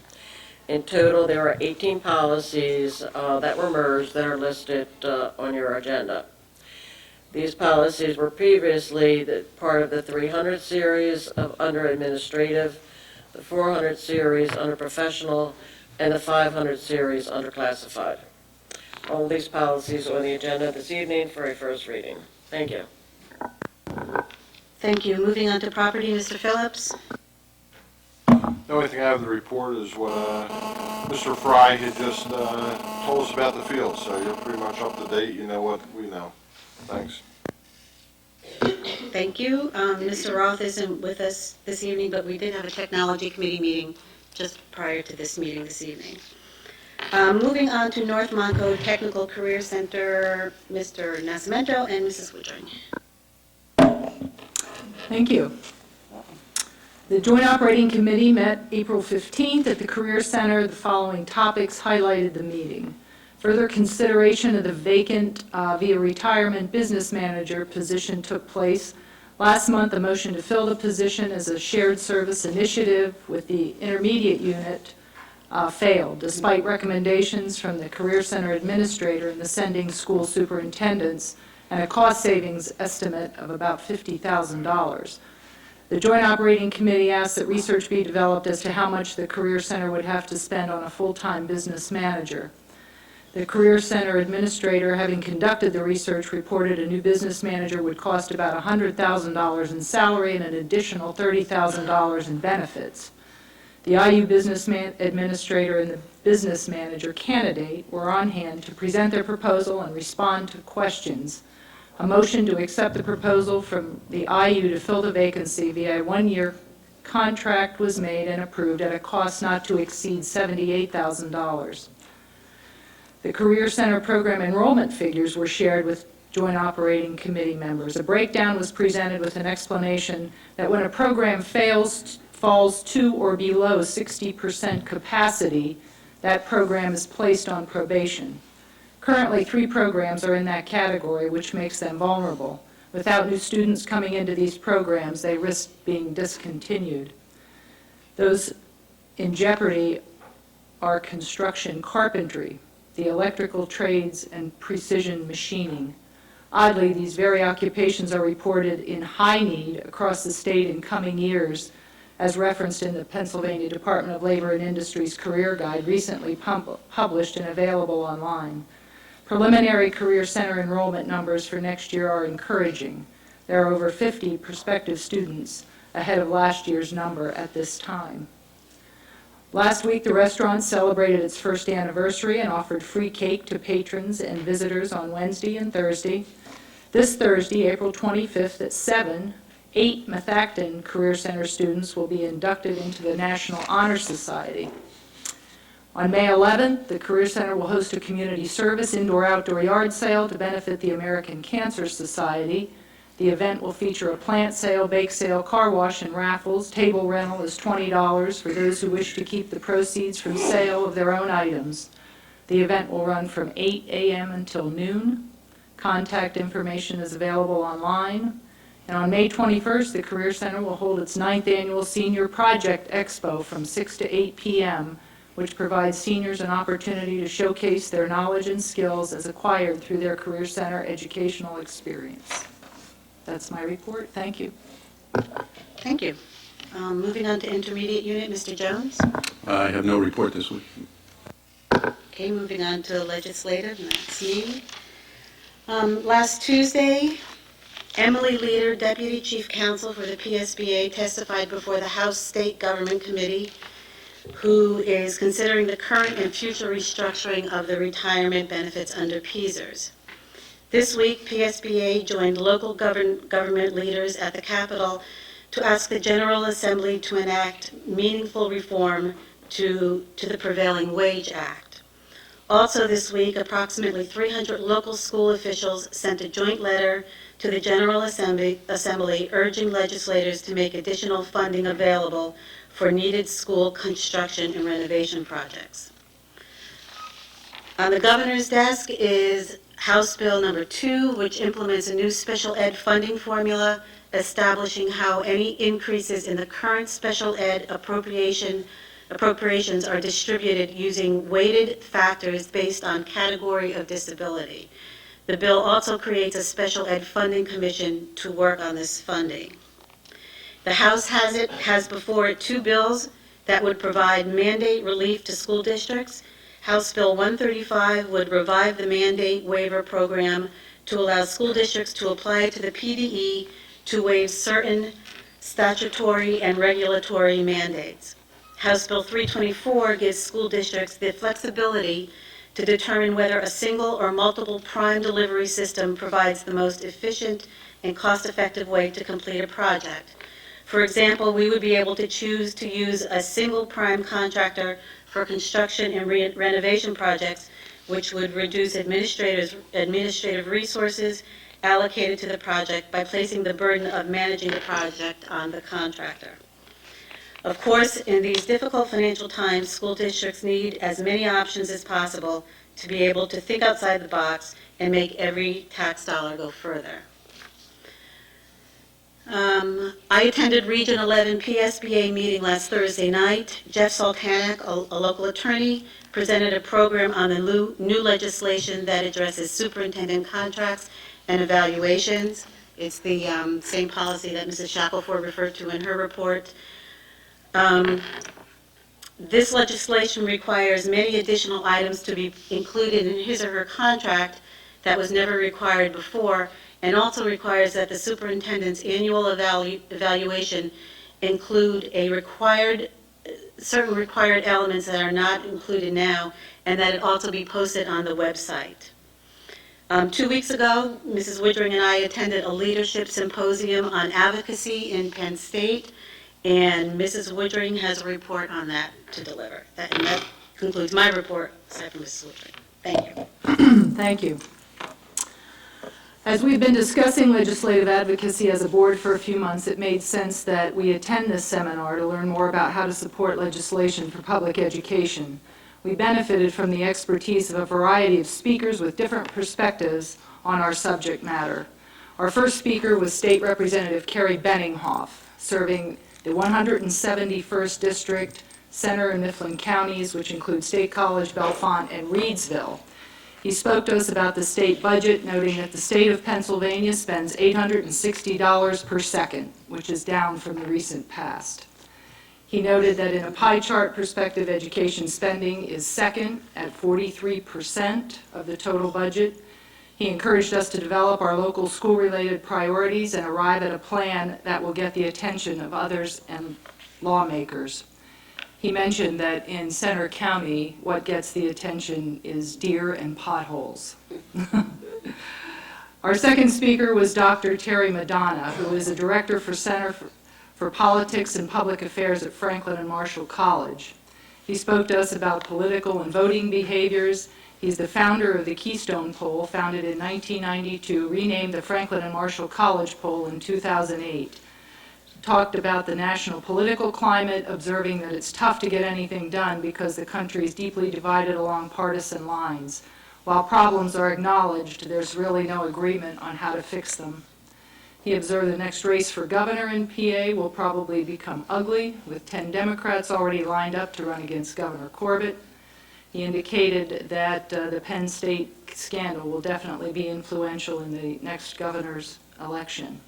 In total, there are 18 policies that were merged that are listed on your agenda. These policies were previously part of the 300 series under administrative, the 400 series under professional, and the 500 series under classified. All these policies are on the agenda this evening for a first reading. Thank you. Thank you. Moving on to property, Mr. Phillips. The only thing I have to report is what Mr. Fry had just told us about the field, so you're pretty much up to date. You know what we know. Thanks. Thank you. Mr. Roth isn't with us this evening, but we did have a Technology Committee meeting just prior to this meeting this evening. Moving on to North Monco Technical Career Center, Mr. Nascimento and Mrs. Woodring. Thank you. The Joint Operating Committee met April 15th at the Career Center. The following topics highlighted the meeting. Further consideration of the vacant via retirement business manager position took place. Last month, a motion to fill the position as a shared service initiative with the intermediate unit failed, despite recommendations from the Career Center administrator and the sending school superintendents and a cost savings estimate of about $50,000. The Joint Operating Committee asked that research be developed as to how much the Career Center would have to spend on a full-time business manager. The Career Center administrator, having conducted the research, reported a new business manager would cost about $100,000 in salary and an additional $30,000 in benefits. The IU business administrator and the business manager candidate were on hand to present their proposal and respond to questions. A motion to accept the proposal from the IU to fill the vacancy via a one-year contract was made and approved at a cost not to exceed $78,000. The Career Center program enrollment figures were shared with Joint Operating Committee members. A breakdown was presented with an explanation that when a program falls to or below 60% capacity, that program is placed on probation. Currently, 3 programs are in that category, which makes them vulnerable. Without new students coming into these programs, they risk being discontinued. Those in jeopardy are construction carpentry, the electrical trades, and precision machining. Oddly, these very occupations are reported in high need across the state in coming years, as referenced in the Pennsylvania Department of Labor and Industry's Career Guide, recently published and available online. Preliminary Career Center enrollment numbers for next year are encouraging. There are over 50 prospective students ahead of last year's number at this time. Last week, the restaurant celebrated its first anniversary and offered free cake to patrons and visitors on Wednesday and Thursday. This Thursday, April 25th at 7, 8 Methacton Career Center students will be inducted into the National Honor Society. On May 11th, the Career Center will host a community service indoor-outdoor yard sale to benefit the American Cancer Society. The event will feature a plant sale, bake sale, car wash, and raffles. Table rental is $20 for those who wish to keep the proceeds from sale of their own items. The event will run from 8 a.m. until noon. Contact information is available online. And on May 21st, the Career Center will hold its 9th annual Senior Project Expo from 6 to 8 p.m., which provides seniors an opportunity to showcase their knowledge and skills as acquired through their Career Center educational experience. That's my report. Thank you. Thank you. Moving on to intermediate unit, Mr. Jones. I have no report this week. Okay, moving on to legislative, and that's me. Last Tuesday, Emily Leader, Deputy Chief Counsel for the PSBA, testified before the House State Government Committee, who is considering the current and future restructuring of the retirement benefits under PSERS. This week, PSBA joined local government leaders at the Capitol to ask the General Assembly to enact meaningful reform to the Prevailing Wage Act. Also this week, approximately 300 local school officials sent a joint letter to the General Assembly urging legislators to make additional funding available for needed school construction and renovation projects. On the governor's desk is House Bill number 2, which implements a new special ed funding formula establishing how any increases in the current special ed appropriations are distributed using weighted factors based on category of disability. The bill also creates a special ed funding commission to work on this funding. The House has before it 2 bills that would provide mandate relief to school districts. House Bill 135 would revive the mandate waiver program to allow school districts to apply to the PDE to waive certain statutory and regulatory mandates. House Bill 324 gives school districts the flexibility to determine whether a single or multiple prime delivery system provides the most efficient and cost-effective way to complete a project. For example, we would be able to choose to use a single prime contractor for construction and renovation projects, which would reduce administrative resources allocated to the project by placing the burden of managing the project on the contractor. Of course, in these difficult financial times, school districts need as many options as possible to be able to think outside the box and make every tax dollar go further. I attended Region 11 PSBA meeting last Thursday night. Jeff Sultanic, a local attorney, presented a program on the new legislation that addresses superintendent contracts and evaluations. It's the same policy that Mrs. Shackelford referred to in her report. This legislation requires many additional items to be included in his or her contract that was never required before, and also requires that the superintendent's annual evaluation include certain required elements that are not included now, and that it also be posted on the website. 2 weeks ago, Mrs. Woodring and I attended a leadership symposium on advocacy in Penn State, and Mrs. Woodring has a report on that to deliver. And that concludes my report, aside from Mrs. Woodring. Thank you. Thank you. As we've been discussing legislative advocacy as a board for a few months, it made sense that we attend this seminar to learn more about how to support legislation for public education. We benefited from the expertise of a variety of speakers with different perspectives on our subject matter. Our first speaker was State Representative Kerry Benninghoff, serving the 171st District, Center and Mifflin counties, which include State College, Bellefonte, and Reedsville. He spoke to us about the state budget, noting that the state of Pennsylvania spends $860 per second, which is down from the recent past. He noted that in a pie chart perspective, education spending is second at 43% of the total budget. He encouraged us to develop our local school-related priorities and arrive at a plan that will get the attention of others and lawmakers. He mentioned that in Center County, what gets the attention is deer and potholes. Our second speaker was Dr. Terry Madonna, who is a director for Center for Politics and Public Affairs at Franklin and Marshall College. He spoke to us about political and voting behaviors. He's the founder of the Keystone Poll, founded in 1992, renamed the Franklin and Marshall College Poll in 2008. Talked about the national political climate, observing that it's tough to get anything done because the country is deeply divided along partisan lines. While problems are acknowledged, there's really no agreement on how to fix them. He observed the next race for governor in PA will probably become ugly, with 10 Democrats already lined up to run against Governor Corbett. He indicated that the Penn State scandal will definitely be influential in the next governor's election.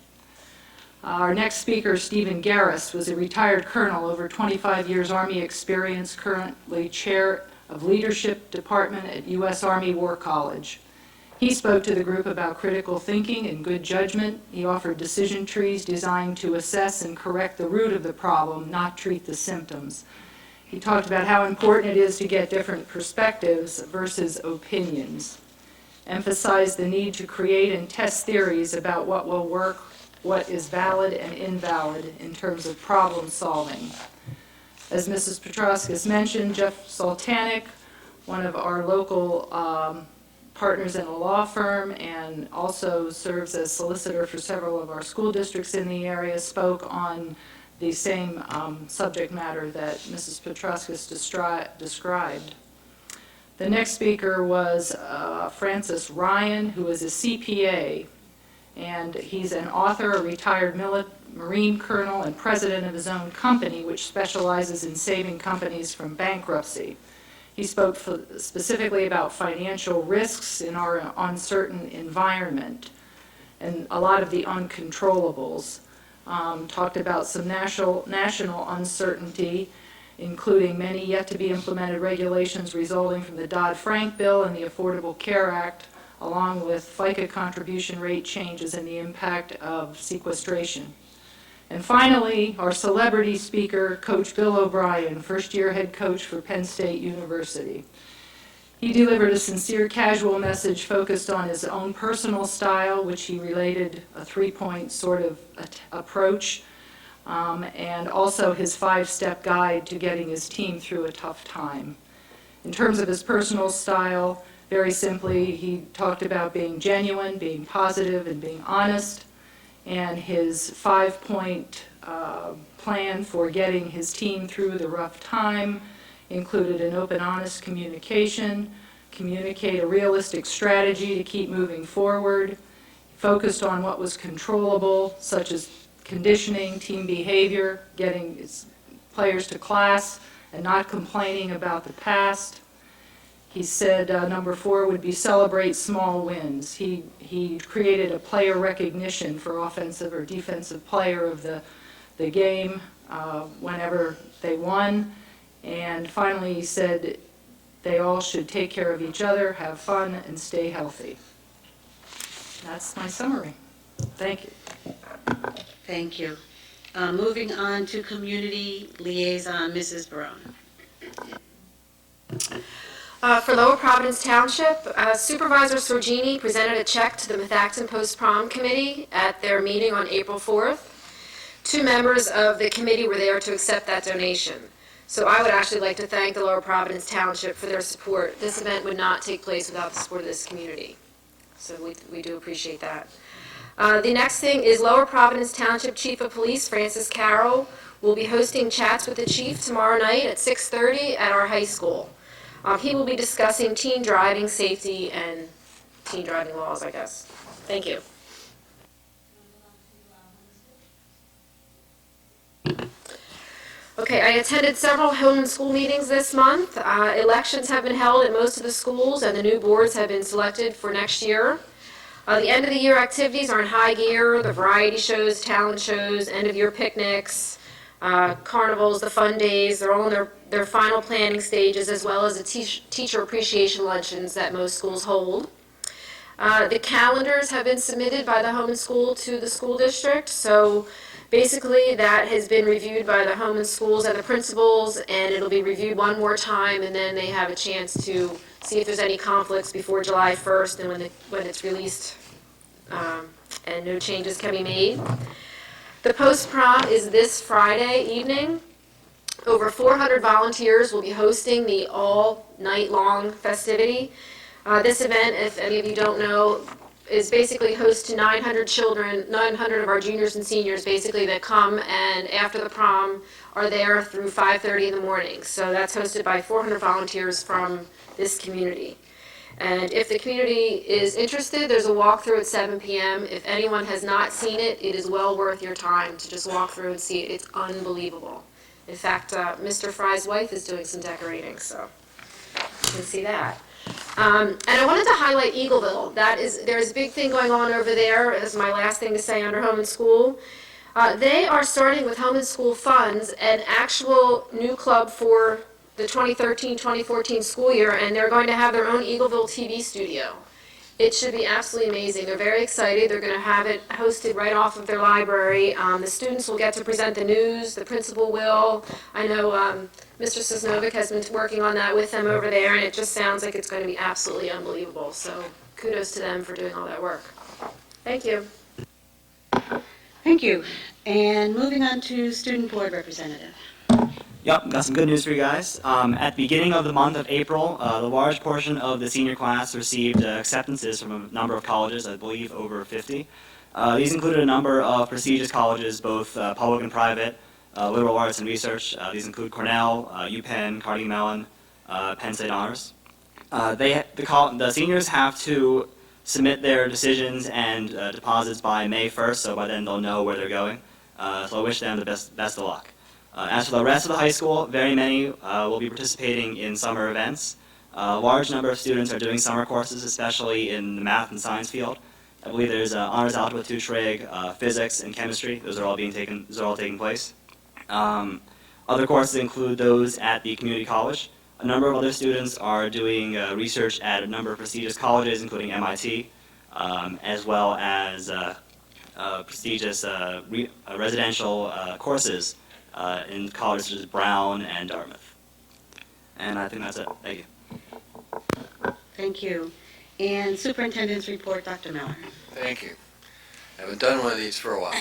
Our next speaker, Stephen Garris, was a retired colonel, over 25 years Army experience, currently chair of leadership department at U.S. Army War College. He spoke to the group about critical thinking and good judgment. He offered decision trees designed to assess and correct the root of the problem, not treat the symptoms. He talked about how important it is to get different perspectives versus opinions. Emphasized the need to create and test theories about what will work, what is valid and invalid in terms of problem solving. As Mrs. Petroskas mentioned, Jeff Sultanic, one of our local partners in a law firm and also serves as solicitor for several of our school districts in the area, spoke on the same subject matter that Mrs. Petroskas described. The next speaker was Francis Ryan, who is a CPA, and he's an author, a retired Marine colonel, and president of his own company, which specializes in saving companies from bankruptcy. He spoke specifically about financial risks in our uncertain environment and a lot of the uncontrollables. Talked about some national uncertainty, including many yet to be implemented regulations resulting from the Dodd-Frank bill and the Affordable Care Act, along with FICA contribution rate changes and the impact of sequestration. And finally, our celebrity speaker, Coach Bill O'Brien, first-year head coach for Penn State University. He delivered a sincere, casual message focused on his own personal style, which he related a three-point sort of approach, and also his five-step guide to getting his team through a tough time. In terms of his personal style, very simply, he talked about being genuine, being positive, and being honest. And his five-point plan for getting his team through the rough time included an open, honest communication, communicate a realistic strategy to keep moving forward, focused on what was controllable, such as conditioning, team behavior, getting his players to class, and not complaining about the past. He said number 4 would be celebrate small wins. He created a player recognition for offensive or defensive player of the game whenever they won. And finally, he said they all should take care of each other, have fun, and stay healthy. That's my summary. Thank you. Thank you. Moving on to community liaison, Mrs. Barone. For Lower Providence Township, Supervisor Sorgini presented a check to the Methacton Post-Prom Committee at their meeting on April 4th. 2 members of the committee were there to accept that donation. So I would actually like to thank the Lower Providence Township for their support. This event would not take place without the support of this community. So we do appreciate that. The next thing is Lower Providence Township Chief of Police Francis Carroll will be hosting chats with the chief tomorrow night at 6:30 at our high school. He will be discussing teen driving safety and teen driving laws, I guess. Thank you. Okay, I attended several home and school meetings this month. Elections have been held at most of the schools, and the new boards have been selected for next year. The end of the year activities are in high gear. The variety shows, talent shows, end of year picnics, carnivals, the fun days, they're all in their final planning stages, as well as the teacher appreciation luncheons that most schools hold. The calendars have been submitted by the home and school to the school district, so basically that has been reviewed by the home and schools and the principals, and it'll be reviewed one more time, and then they have a chance to see if there's any conflicts before July 1st and when it's released, and no changes can be made. The post-prom is this Friday evening. Over 400 volunteers will be hosting the all-night-long festivity. This event, if any of you don't know, is basically host to 900 children, 900 of our juniors and seniors basically that come and after the prom are there through 5:30 in the morning. So that's hosted by 400 volunteers from this community. And if the community is interested, there's a walkthrough at 7 p.m. If anyone has not seen it, it is well worth your time to just walk through and see it. It's unbelievable. In fact, Mr. Fry's wife is doing some decorating, so you can see that. And I wanted to highlight Eagleville. There's a big thing going on over there. As my last thing to say under Home and School. They are starting with Home and School funds an actual new club for the 2013-2014 school year, and they're going to have their own Eagleville TV studio. It should be absolutely amazing. They're very excited. They're going to have it hosted right off of their library. The students will get to present the news. The principal will. I know Mr. Sosnovic has been working on that with them over there, and it just sounds like it's going to be absolutely unbelievable. So kudos to them for doing all that work. Thank you. Thank you. And moving on to Student Board Representative. Yep, got some good news for you guys. At the beginning of the month of April, the large portion of the senior class received acceptances from a number of colleges, I believe over 50. These included a number of prestigious colleges, both public and private, liberal arts and research. These include Cornell, UPenn, Carnegie Mellon, Penn State Honors. The seniors have to submit their decisions and deposits by May 1st, so by then they'll know where they're going. So I wish them the best of luck. As for the rest of the high school, very many will be participating in summer events. A large number of students are doing summer courses, especially in the math and science field. I believe there's honors algebra 2 trig, physics, and chemistry. Those are all taking place. Other courses include those at the community college. A number of other students are doing research at a number of prestigious colleges, including MIT, as well as prestigious residential courses in colleges such as Brown and Dartmouth. And I think that's it. Thank you. Thank you. And Superintendent's report, Dr. Miller. Thank you. Haven't done one of these for a while.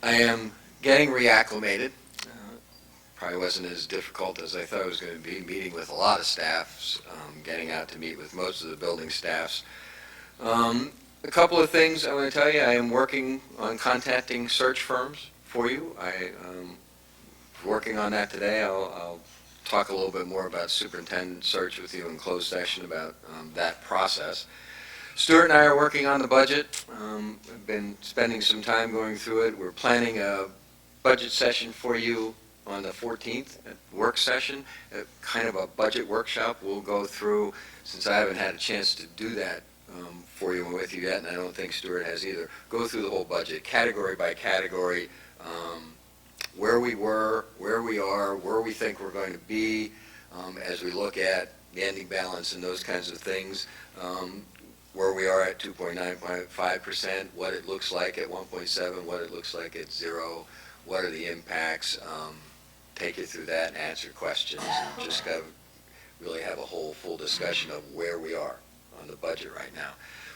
I am getting reacclimated. Probably wasn't as difficult as I thought it was going to be, meeting with a lot of staffs, getting out to meet with most of the building staffs. A couple of things I want to tell you. I am working on contacting search firms for you. I'm working on that today. I'll talk a little bit more about superintendent search with you in closed session about that process. Stuart and I are working on the budget. I've been spending some time going through it. We're planning a budget session for you on the 14th, work session, kind of a budget workshop. We'll go through, since I haven't had a chance to do that for you and with you yet, and I don't think Stuart has either, go through the whole budget, category by category, where we were, where we are, where we think we're going to be as we look at the ending balance and those kinds of things, where we are at 2.95%, what it looks like at 1.7, what it looks like at 0, what are the impacts, take you through that and answer questions, and just really have a whole full discussion of where we are on the budget right now.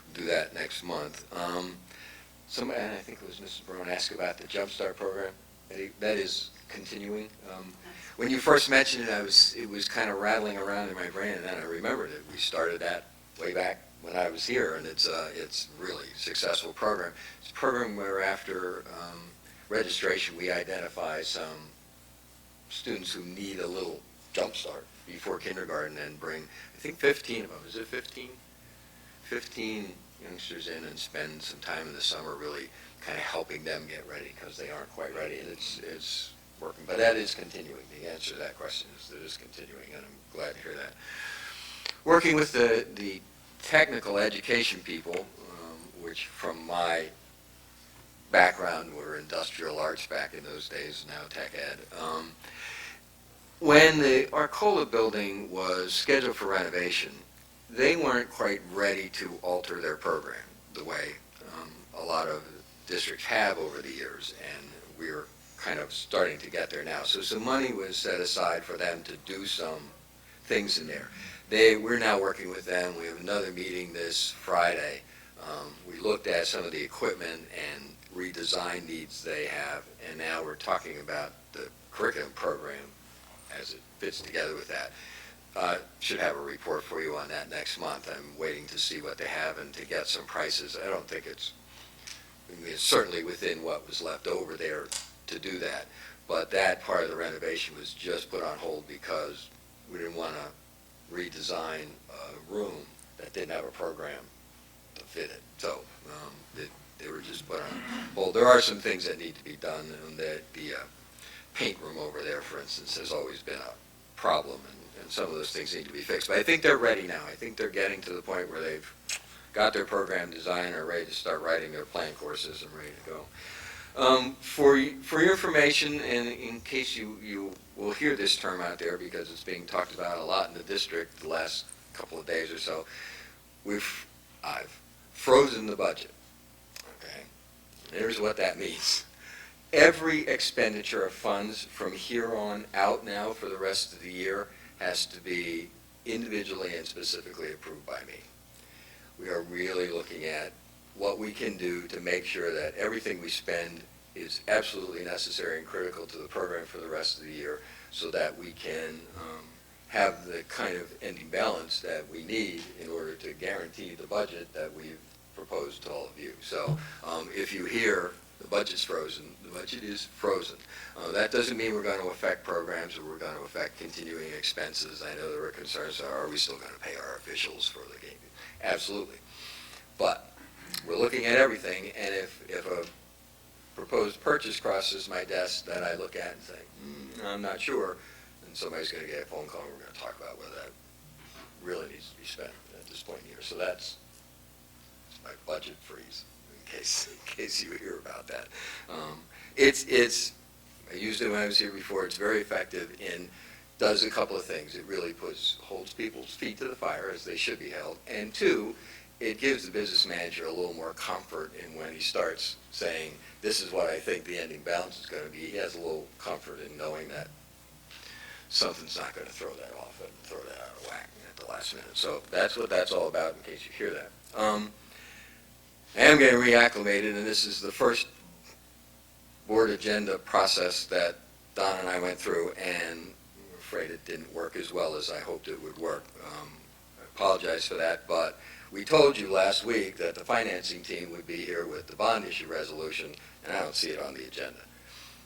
We'll do that next month. And I think it was Mrs. Brown asked about the Jump Start program. That is continuing. When you first mentioned it, it was kind of rattling around in my brain, and then I remembered it. We started that way back when I was here, and it's really a successful program. It's a program where after registration we identify some students who need a little jump start before kindergarten and bring, I think 15 of them, is it 15? 15 youngsters in and spend some time in the summer really kind of helping them get ready because they aren't quite ready, and it's working. But that is continuing. The answer to that question is that it is continuing, and I'm glad to hear that. Working with the technical education people, which from my background were industrial arts back in those days, now tech ed. When the Arcola building was scheduled for renovation, they weren't quite ready to alter their program the way a lot of districts have over the years, and we're kind of starting to get there now. So some money was set aside for them to do some things in there. We're now working with them. We have another meeting this Friday. We looked at some of the equipment and redesign needs they have, and now we're talking about the curriculum program as it fits together with that. Should have a report for you on that next month. I'm waiting to see what they have and to get some prices. I don't think it's certainly within what was left over there to do that, but that part of the renovation was just put on hold because we didn't want to redesign a room that didn't have a program to fit it. So they were just put on hold. There are some things that need to be done, and that the paint room over there, for instance, has always been a problem, and some of those things need to be fixed. But I think they're ready now. I think they're getting to the point where they've got their program design, are ready to start writing their plan courses and ready to go. For your information, and in case you will hear this term out there because it's being talked about a lot in the district the last couple of days or so, I've frozen the budget. Okay? Here's what that means. Every expenditure of funds from here on out now for the rest of the year has to be individually and specifically approved by me. We are really looking at what we can do to make sure that everything we spend is absolutely necessary and critical to the program for the rest of the year, so that we can have the kind of ending balance that we need in order to guarantee the budget that we've proposed to all of you. So if you hear the budget's frozen, the budget is frozen. That doesn't mean we're going to affect programs or we're going to affect continuing expenses. I know there were concerns, are we still going to pay our officials for the game? Absolutely. But we're looking at everything, and if a proposed purchase crosses my desk that I look at and say, I'm not sure, then somebody's going to get a phone call and we're going to talk about whether that really needs to be spent at this point in the year. So that's my budget freeze, in case you hear about that. I used it when I was here before. It's very effective and does a couple of things. It really holds people's feet to the fire, as they should be held. And two, it gives the business manager a little more comfort in when he starts saying, this is what I think the ending balance is going to be. He has a little comfort in knowing that something's not going to throw that off and throw that out of whack at the last minute. So that's what that's all about, in case you hear that. I am getting reacclimated, and this is the first board agenda process that Don and I went through, and I'm afraid it didn't work as well as I hoped it would work. I apologize for that, but we told you last week that the financing team would be here with the bond issue resolution, and I don't see it on the agenda.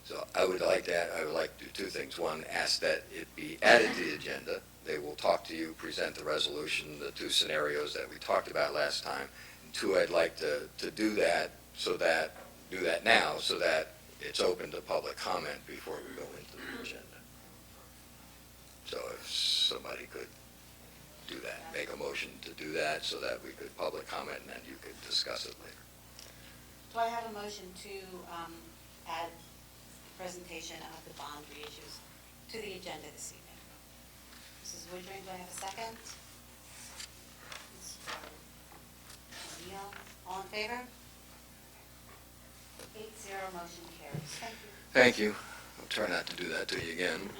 So I would like to do two things. One, ask that it be added to the agenda. They will talk to you, present the resolution, the two scenarios that we talked about last time. And two, I'd like to do that now so that it's open to public comment before we go into the agenda. So if somebody could do that, make a motion to do that so that we could public comment and then you could discuss it later. Do I have a motion to add the presentation of the bond reissues to the agenda this evening? Mrs. Woodring, do I have a second? Mr. O'Neill, all in favor? 8-0, motion carries. Thank you. Thank you. I'll try not to do that to you again. Okay.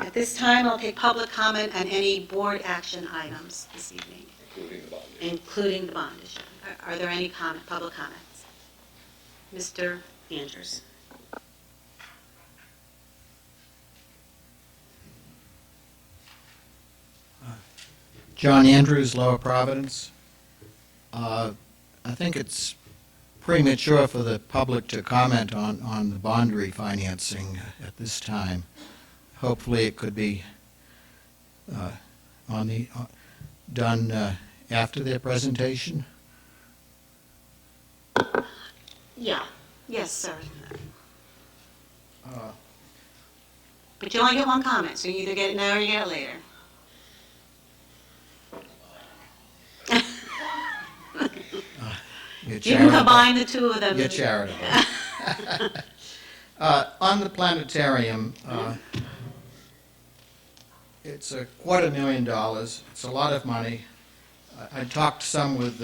At this time, I'll take public comment on any board action items this evening, Including the bond issue. including the bond issue. Are there any public comments? Mr. Andrews. John Andrews, Lower Providence. I think it's premature for the public to comment on the bond refinancing at this time. Hopefully it could be done after their presentation. Yeah. Yes, sir. But you only get one comment, so you either get it now or you get it later. You can combine the two of them. You're charitable. On the planetarium, it's $250,000. It's a lot of money. I talked some with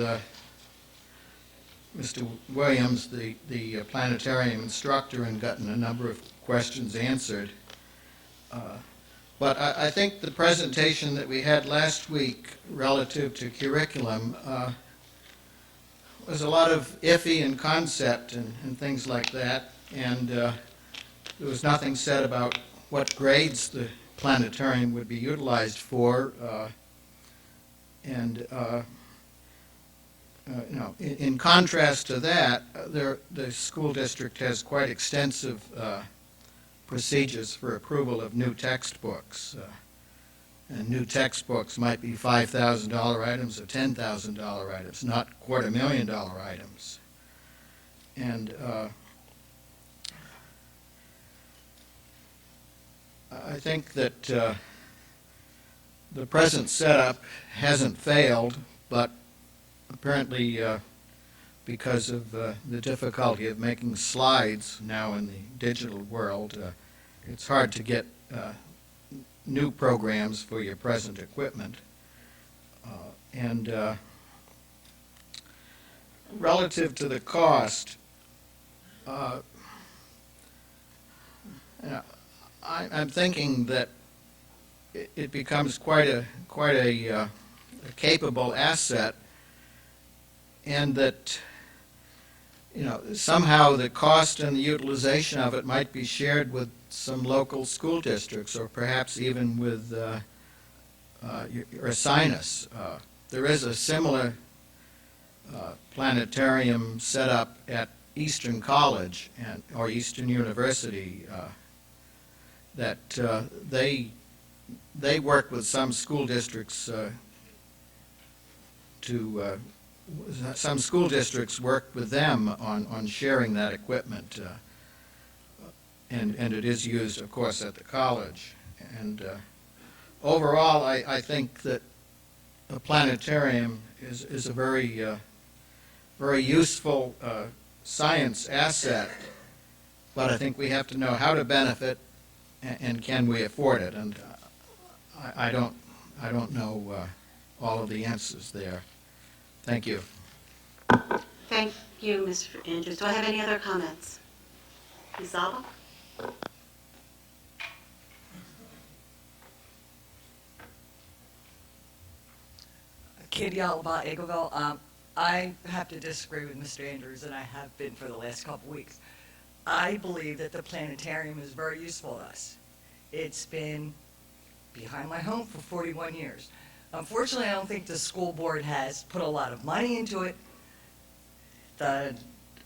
Mr. Williams, the planetarium instructor, and gotten a number of questions answered. But I think the presentation that we had last week relative to curriculum was a lot of iffy and concept and things like that, and there was nothing said about what grades the planetarium would be utilized for, in contrast to that, the school district has quite extensive procedures for approval of new textbooks. And new textbooks might be $5,000 items or $10,000 items, not $250,000 items. And I think that the present setup hasn't failed, but apparently because of the difficulty of making slides now in the digital world, it's hard to get new programs for your present equipment. And relative to the cost, I'm thinking that it becomes quite a capable asset, and that somehow the cost and the utilization of it might be shared with some local school districts, or perhaps even with Ursinus. There is a similar planetarium set up at Eastern College or Eastern University that they work with some school districts some school districts work with them on sharing that equipment, and it is used, of course, at the college. And overall, I think that a planetarium is a very useful science asset, but I think we have to know how to benefit and can we afford it. And I don't know all of the answers there. Thank you. Thank you, Mr. Andrews. Do I have any other comments? Ms. Zalba? Katie Alaba, Eagleville. I have to disagree with Mr. Andrews, and I have been for the last couple weeks. I believe that the planetarium is very useful to us. It's been behind my home for 41 years. Unfortunately, I don't think the school board has put a lot of money into it, and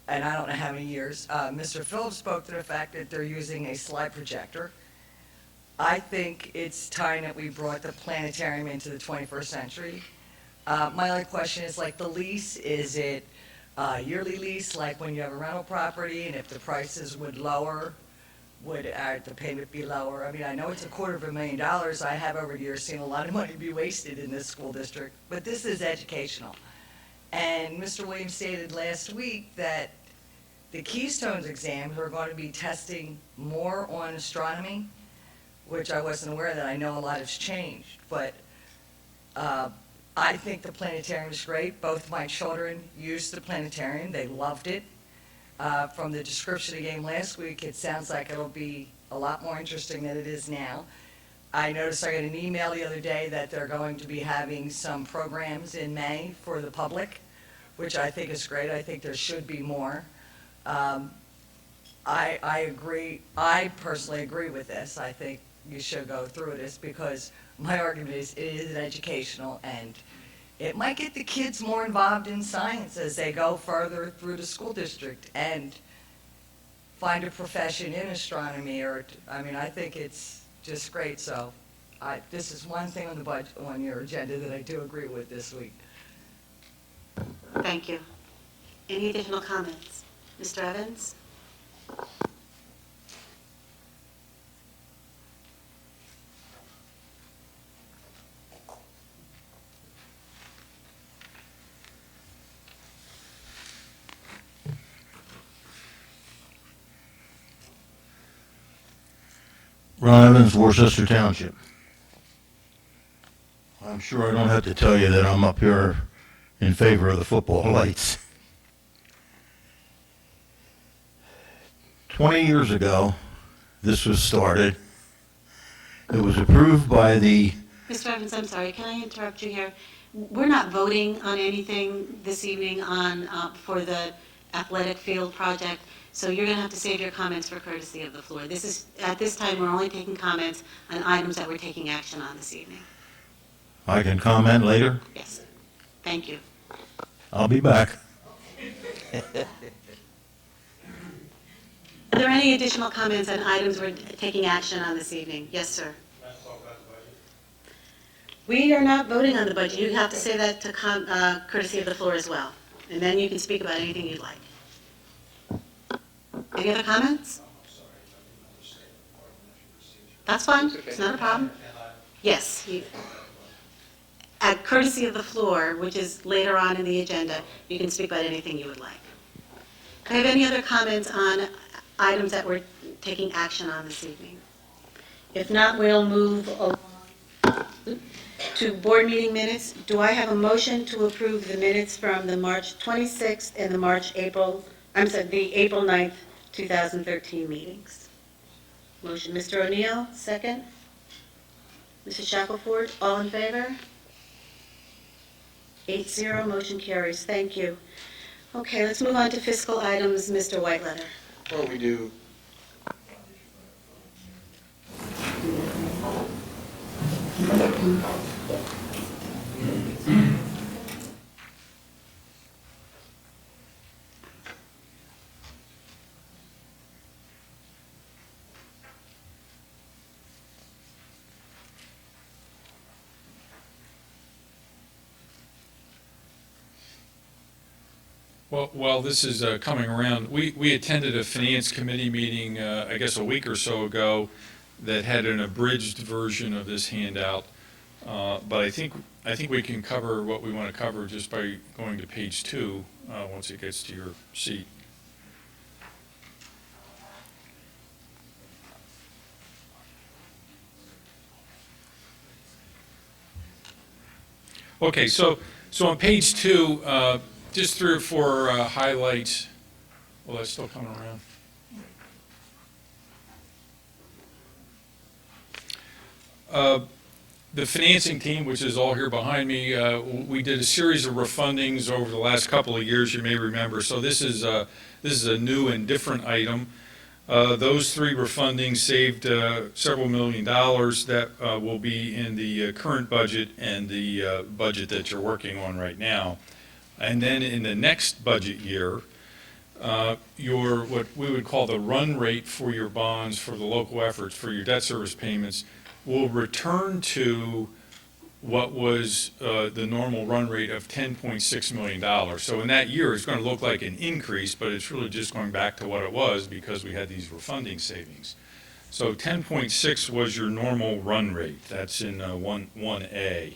I don't know how many years. Mr. Phillips spoke to the fact that they're using a slide projector. I think it's time that we brought the planetarium into the 21st century. My only question is, like, the lease, is it a yearly lease, like when you have a rental property, and if the prices would lower, would the payment be lower? I mean, I know it's $250,000. I have over the years seen a lot of money be wasted in this school district, but this is educational. And Mr. Williams stated last week that the Keystones exams are going to be testing more on astronomy, which I wasn't aware of that. I know a lot has changed, but I think the planetarium is great. Both my children used the planetarium. They loved it. From the description of the game last week, it sounds like it'll be a lot more interesting than it is now. I noticed I got an email the other day that they're going to be having some programs in May for the public, which I think is great. I think there should be more. I agree. I personally agree with this. I think you should go through this because my argument is it is educational, and it might get the kids more involved in science as they go further through the school district and find a profession in astronomy. I think it's just great. So this is one thing on the budget, on your agenda, that I do agree with this week. Thank you. Any additional comments? Mr. Evans? Ron Evans, Worcester Township. I'm sure I don't have to tell you that I'm up here in favor of the football lights. 20 years ago, this was started. It was approved by the... Mr. Evans, I'm sorry, can I interrupt you here? We're not voting on anything this evening for the athletic field project, so you're going to have to save your comments for courtesy of the floor. At this time, we're only taking comments on items that we're taking action on this evening. I can comment later? Yes. Thank you. I'll be back. Are there any additional comments on items we're taking action on this evening? Yes, sir. We are not voting on the budget. You have to say that to courtesy of the floor as well. And then you can speak about anything you'd like. Any other comments? That's fine. It's not a problem. Yes. At courtesy of the floor, which is later on in the agenda, you can speak about anything you would like. Do I have any other comments on items that we're taking action on this evening? If not, we'll move along to board meeting minutes. Do I have a motion to approve the minutes from the March 26th and the April 9th, 2013 meetings? Motion, Mr. O'Neill, second. Mrs. Shackelford, all in favor? 8-0, motion carries. Thank you. Okay, let's move on to fiscal items. Mr. Whiteletter. Well, we do. Well, while this is coming around, we attended a Finance Committee meeting, I guess a week or so ago, that had an abridged version of this handout. But I think we can cover what we want to cover just by going to page 2 once it gets to your seat. Okay, so on page 2, just 3 or 4 highlights. Well, that's still coming around. The financing team, which is all here behind me, we did a series of refundings over the last couple of years, you may remember. So this is a new and different item. Those 3 refundings saved several $1 million that will be in the current budget and the budget that you're working on right now. And then in the next budget year, your what we would call the run rate for your bonds for the local efforts for your debt service payments will return to what was the normal run rate of $10.6 million. So in that year, it's going to look like an increase, but it's really just going back to what it was because we had these refunding savings. So 10.6 was your normal run rate. That's in 1A.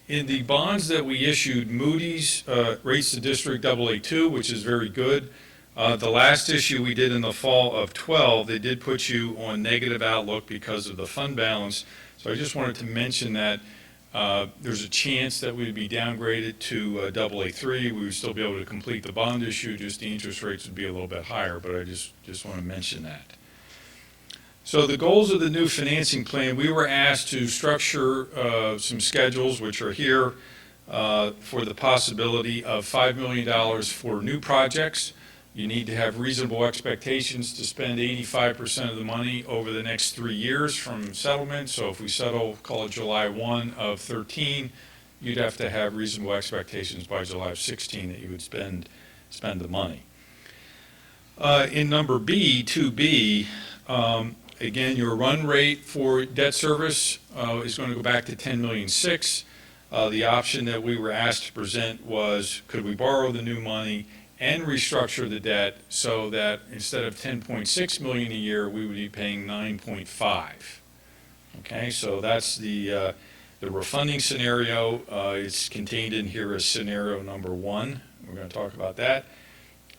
In the bonds that we issued, Moody's rates the district AA2, which is very good. The last issue we did in the fall of 12, they did put you on negative outlook because of the fund balance. So I just wanted to mention that there's a chance that we'd be downgraded to AA3. We would still be able to complete the bond issue, just the interest rates would be a little bit higher, but I just want to mention that. So the goals of the new financing plan, we were asked to structure some schedules, which are here, for the possibility of $5 million for new projects. You need to have reasonable expectations to spend 85% of the money over the next 3 years from settlement. So if we settle, call it July 1 of 13, you'd have to have reasonable expectations by July of 16 that you would spend the money. In number B, 2B, again, your run rate for debt service is going to go back to $10.6 million. The option that we were asked to present was, could we borrow the new money and restructure the debt so that instead of $10.6 million a year, we would be paying $9.5. Okay, so that's the refunding scenario. It's contained in here as scenario number 1. We're going to talk about that.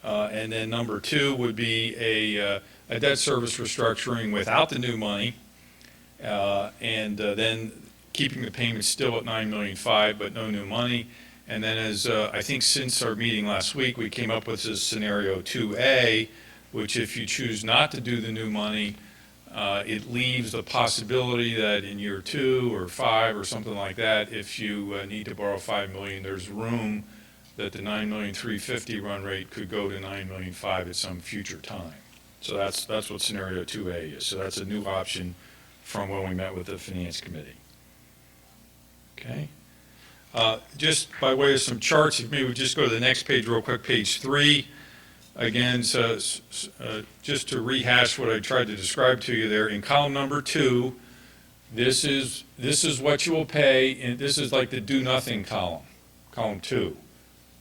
And then number 2 would be a debt service restructuring without the new money, and then keeping the payments still at $9.5 million, but no new money. And then as I think since our meeting last week, we came up with this scenario 2A, which if you choose not to do the new money, it leaves the possibility that in year 2 or 5 or something like that, if you need to borrow $5 million, there's room that the $9.350 run rate could go to $9.5 million at some future time. So that's what scenario 2A is. So that's a new option from when we met with the Finance Committee. Okay. Just by way of some charts, if maybe we just go to the next page real quick, page 3. again, just to rehash what I tried to describe to you there, in column number 2, this is what you will pay, and this is like the do-nothing column, column 2.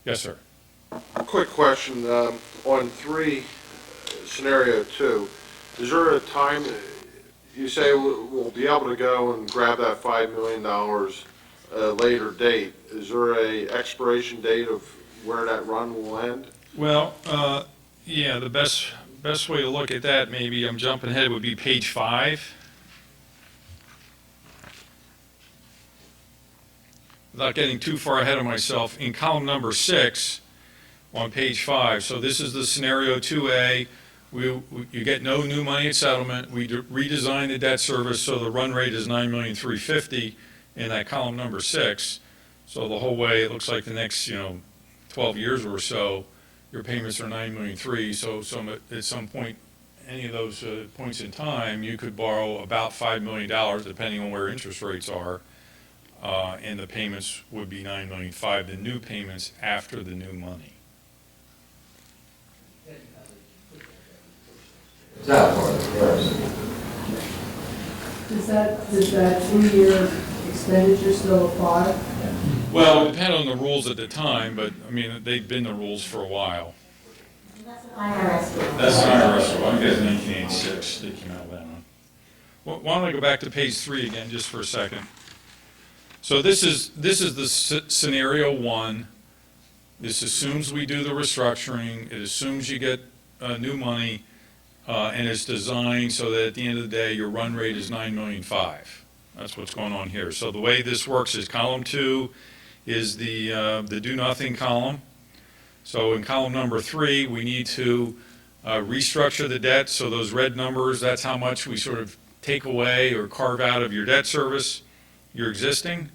Yes, sir. Quick question, on 3, scenario 2, is there a time, you say we'll be able to go and grab that $5 million a later date. Is there a expiration date of where that run will end? Well, yeah, the best way to look at that, maybe I'm jumping ahead, would be page 5. Without getting too far ahead of myself, in column number 6 on page 5, so this is the scenario 2A, you get no new money at settlement, we redesign the debt service so the run rate is $9,350,000 in that column number 6. So the whole way, it looks like the next, 12 years or so, your payments are $9,300,000. So at some point, any of those points in time, you could borrow about $5 million, depending on where interest rates are, and the payments would be $9,500,000, the new payments after the new money. Does that 3-year expenditure still apply? Well, it depended on the rules at the time, but, I mean, they've been the rules for a while. That's an IRS rule. That's an IRS rule. I guess 1986, they came out with that one. Well, why don't I go back to page 3 again, just for a second? So this is the scenario 1. This assumes we do the restructuring. It assumes you get new money, and it's designed so that at the end of the day, your run rate is $9,500,000. That's what's going on here. So the way this works is column 2 is the do-nothing column. So in column number 3, we need to restructure the debt. So those red numbers, that's how much we sort of take away or carve out of your debt service, your existing.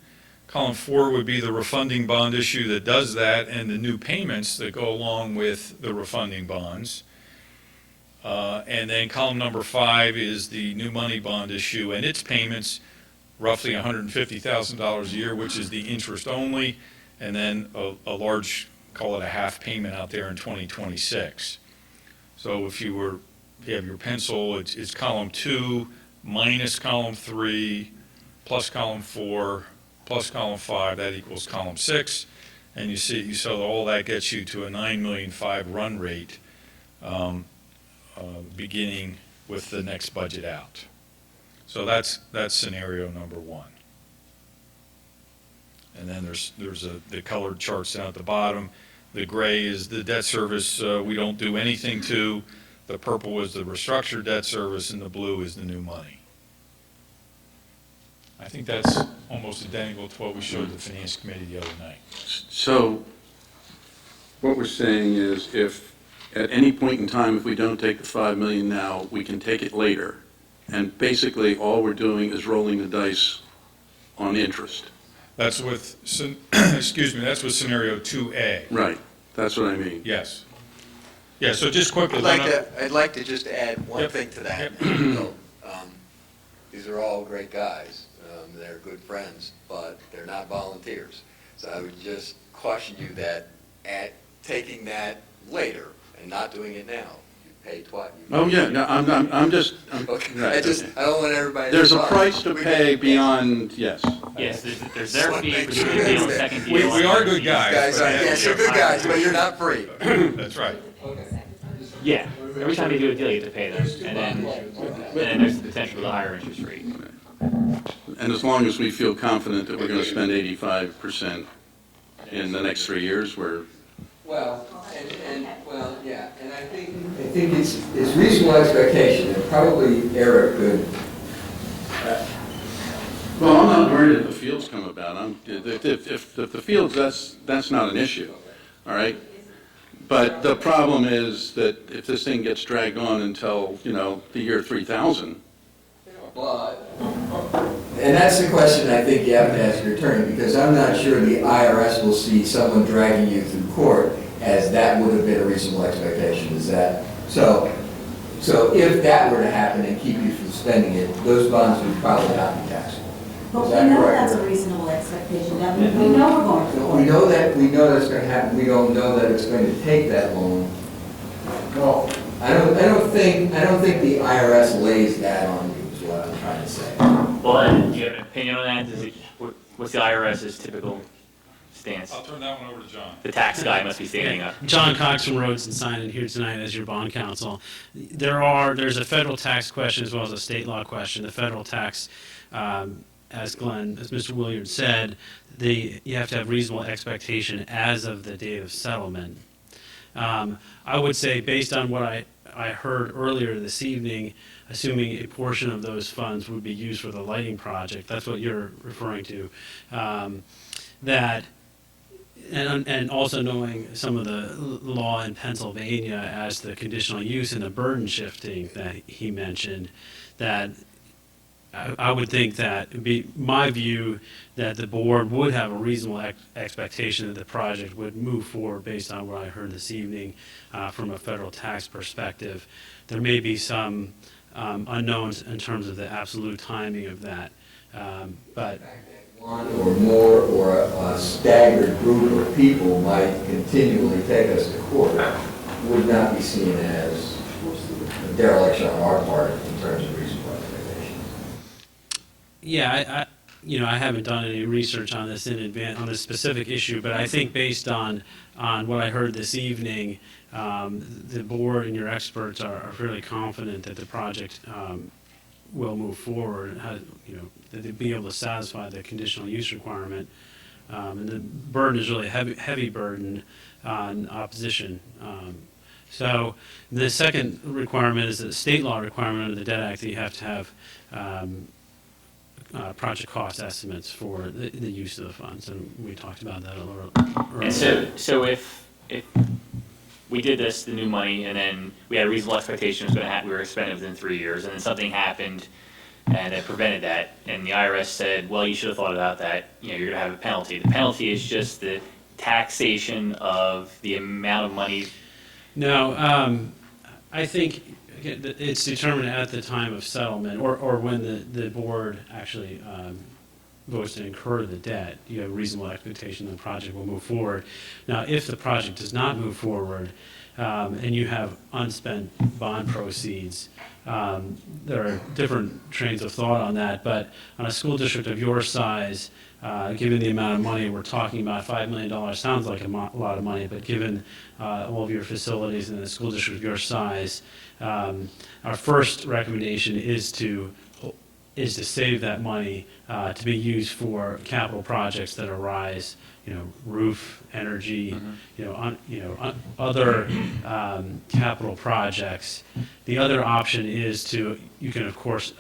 Column 4 would be the refunding bond issue that does that, and the new payments that go along with the refunding bonds. And then column number 5 is the new money bond issue and its payments, roughly $150,000 a year, which is the interest only, and then a large, call it a half payment out there in 2026. So if you have your pencil, it's column 2 minus column 3 plus column 4 plus column 5, that equals column 6, and so all that gets you to a $9,500,000 run rate, beginning with the next budget out. So that's scenario number 1. And then there's the colored charts down at the bottom. The gray is the debt service we don't do anything to. The purple is the restructured debt service, and the blue is the new money. I think that's almost identical to what we showed the Finance Committee the other night. So what we're saying is if at any point in time, if we don't take the $5 million now, we can take it later. And basically, all we're doing is rolling the dice on interest. That's with, that's with scenario 2A. Right, that's what I mean. Yes. Yeah, so just quickly. I'd like to just add one Yep. thing to that. These are all great guys. They're good friends, but they're not volunteers. So I would just caution you that at taking that later and not doing it now, you pay twice. Oh, yeah, no, I'm just, Okay. right, I don't want everybody. There's a price to pay beyond, yes. Yes, there's their fee for the deal, the second deal. We are good guys. Guys are, yes, you're good guys, but you're not free. That's right. Yeah, every time you do a deal, you have to pay them, and then there's the potential for the higher interest rate. And as long as we feel confident that we're going to spend 85% in the next 3 years, we're... Well, yeah, and I think it's reasonable expectation, and probably Eric could. Well, I'm not worried if the fields come about. If the fields, that's not an issue, all right? But the problem is that if this thing gets dragged on until, the year 3000. But, and that's the question I think you have to ask your attorney, because I'm not sure the IRS will see someone dragging you through court as that would have been a reasonable expectation. Is that so? So if that were to happen and keep you from spending it, those bonds would probably not be taxable. But we know that's a reasonable expectation, that we know we're going to. We know that's going to happen. We don't know that it's going to take that long. Well, I don't think the IRS lays that on you, is what I'm trying to say. Well, and do you have an opinion on that? What's the IRS's typical stance? I'll turn that one over to John. The tax guy must be standing up. John Cox from Roads and Sign, and here tonight as your bond counsel. There's a federal tax question as well as a state law question. The federal tax, as Mr. Williard said, you have to have reasonable expectation as of the date of settlement. I would say, based on what I heard earlier this evening, assuming a portion of those funds would be used for the lighting project, that's what you're referring to, and also knowing some of the law in Pennsylvania as the conditional use and the burden shifting that he mentioned, that I would think that it'd be my view that the board would have a reasonable expectation that the project would move forward based on what I heard this evening from a federal tax perspective. There may be some unknowns in terms of the absolute timing of that, but One or more or a staggered group of people might continually take us to court would not be seen as a dereliction on our part in terms of reasonable expectations. yeah, I haven't done any research on this in advance on this specific issue, but I think based on what I heard this evening, the board and your experts are fairly confident that the project will move forward, that they'd be able to satisfy the conditional use requirement. And the burden is really a heavy burden on opposition. So the second requirement is a state law requirement under the Debt Act that you have to have project cost estimates for the use of the funds, and we talked about that a little earlier. And so if we did this, the new money, and then we had a reasonable expectation it was going to happen, we were going to spend it within 3 years, and then something happened and it prevented that, and the IRS said, well, you should have thought about that, you're going to have a penalty. The penalty is just the taxation of the amount of money. No, I think it's determined at the time of settlement, or when the board actually votes to incur the debt. You have a reasonable expectation the project will move forward. Now, if the project does not move forward, and you have unspent bond proceeds, there are different trains of thought on that, but on a school district of your size, given the amount of money we're talking about, $5 million sounds like a lot of money, but given all of your facilities in a school district of your size, our first recommendation is to save that money to be used for capital projects that arise, roof, energy, other capital projects. The other option is you can of course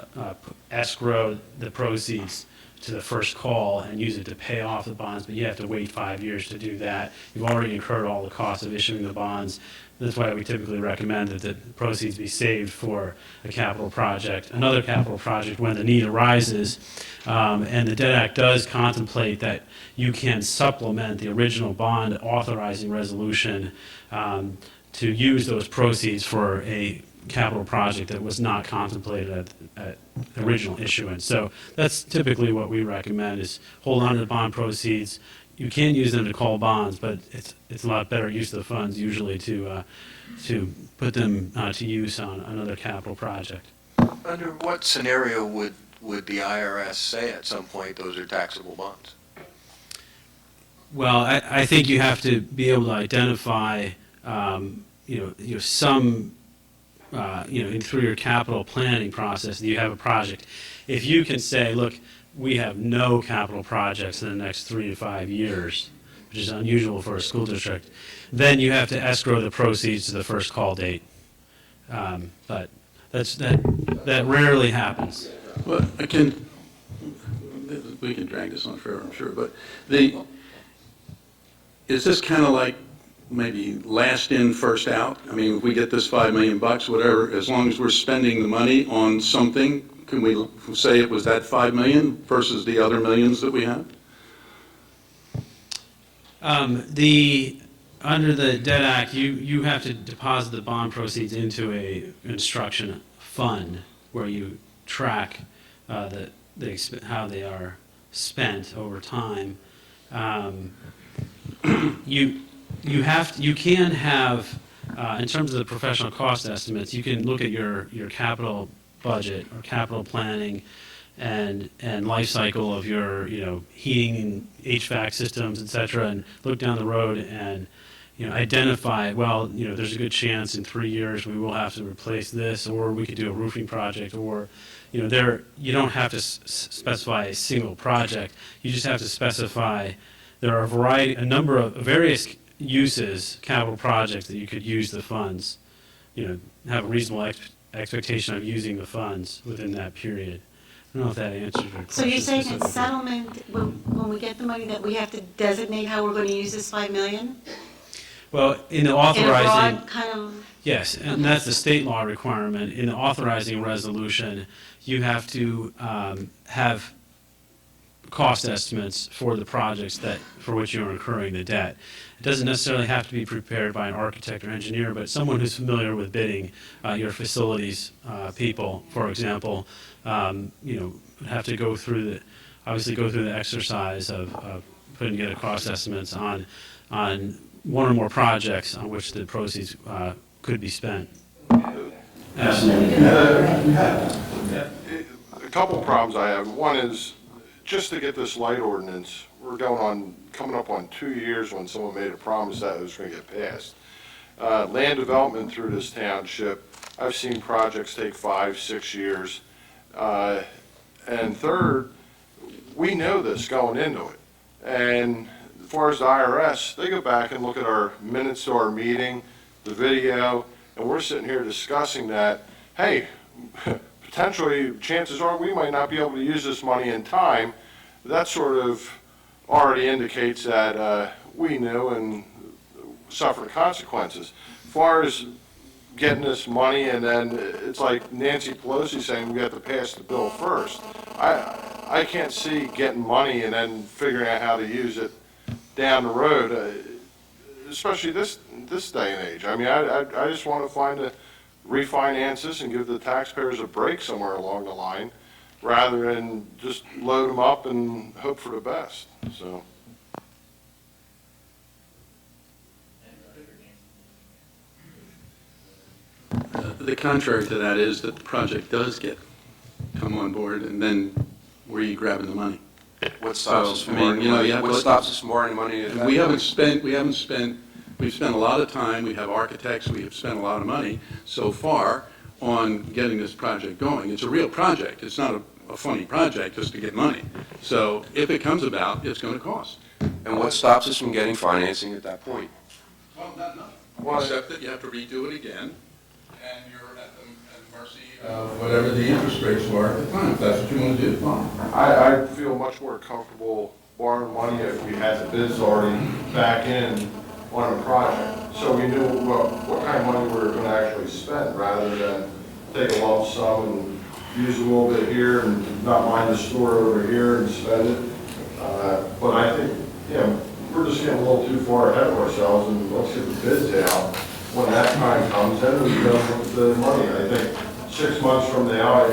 escrow the proceeds to the first call and use it to pay off the bonds, but you have to wait 5 years to do that. You've already incurred all the costs of issuing the bonds. That's why we typically recommend that the proceeds be saved for a capital project, another capital project when the need arises. And the Debt Act does contemplate that you can supplement the original bond authorizing resolution to use those proceeds for a capital project that was not contemplated at original issuance. So that's typically what we recommend, is hold on to the bond proceeds. You can use them to call bonds, but it's a lot better use of the funds usually to put them to use on another capital project. Under what scenario would the IRS say at some point those are taxable bonds? Well, I think you have to be able to identify, some, through your capital planning process, that you have a project. If you can say, look, we have no capital projects in the next 3 to 5 years, which is unusual for a school district, then you have to escrow the proceeds to the first call date. But that rarely happens. Well, we can drag this on forever, I'm sure, but is this kind of like maybe last in, first out? I mean, if we get this $5 million, whatever, as long as we're spending the money on something, can we say it was that $5 million versus the other millions that we have? Under the Debt Act, you have to deposit the bond proceeds into a construction fund where you track how they are spent over time. You can have in terms of the professional cost estimates, you can look at your capital budget or capital planning and life cycle of your, heating and HVAC systems, et cetera, and look down the road and, identify, well, there's a good chance in 3 years we will have to replace this, or we could do a roofing project, or, you don't have to specify a single project. You just have to specify, there are a number of various uses, capital projects that you could use the funds, have a reasonable expectation of using the funds within that period. I don't know if that answers your question. So you're saying at specifically. settlement, when we get the money, that we have to designate how we're going to use this $5 million? Well, in the In a authorizing. broad kind of, Yes, and that's the state law requirement. In the authorizing resolution, you have to have cost estimates for the projects for which you're incurring the debt. It doesn't necessarily have to be prepared by an architect or engineer, but someone who's familiar with bidding, your facilities people, for example, have to go through the exercise of putting together cost estimates on one or more projects on which the proceeds could be spent. A couple problems I have. One is, just to get this light ordinance, we're coming up on 2 years when someone made a promise that it was going to get passed. Land development through this township, I've seen projects take 5-6 years. And third, we know this going into it. And as far as the IRS, they go back and look at our minutes to our meeting, the video, and we're sitting here discussing that, hey, potentially, chances are we might not be able to use this money in time. That sort of already indicates that we knew and suffered consequences. As far as getting this money, and then it's like Nancy Pelosi saying we have to pass the bill first. I can't see getting money and then figuring out how to use it down the road, especially this day and age. I mean, I just want to find refinance this and give the taxpayers a break somewhere along the line, rather than just load them up and hope for the best, so. The contrary to that is that the project does come on board, and then where are you grabbing the money? What stops us So, from I mean, borrowing you know, money? you have What to- stops us from borrowing money? at that We haven't point? we've spent a lot of time, we have architects, we have spent a lot of money so far on getting this project going. It's a real project, it's not a funny project just to get money. So if it comes about, it's going to cost. And what stops us from getting financing at that point? Well, not enough. Except that you have to redo it again, and you're at the mercy of whatever the interest rates were at the time. If that's what you want to do, fine. I feel much more comfortable borrowing money if we had the bids already back in on a project. So we knew what kind of money we were going to actually spend, rather than take a lump sum and use a little bit here and not mind the store over here and spend it. But I think, we're just getting a little too far ahead of ourselves, and let's get the bids out. When that time comes, then we go with the money. I think 6 months from now,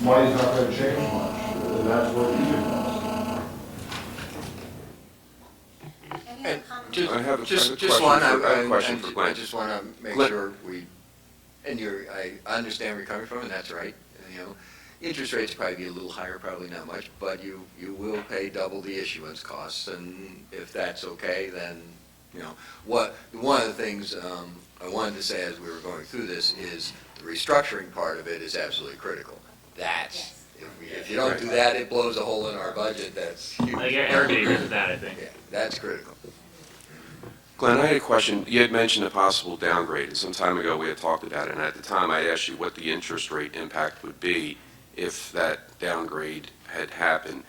money's not going to change much, and that's what we do. And I have a just question one, for- I have a question and for Glenn. I just want to make Glenn. sure I understand where you're coming from, and that's right. Interest rates probably be a little higher, probably not much, but you will pay double the issuance costs, and if that's okay, then, one of the things I wanted to say as we were going through this is the restructuring part of it is absolutely critical. That's, if you don't do that, it blows a hole in our budget, that's huge. Like, everybody agrees with that, I think. Yeah, that's critical. Glenn, I had a question. You had mentioned a possible downgrade, and some time ago we had talked about it, and at the time I asked you what the interest rate impact would be if that downgrade had happened.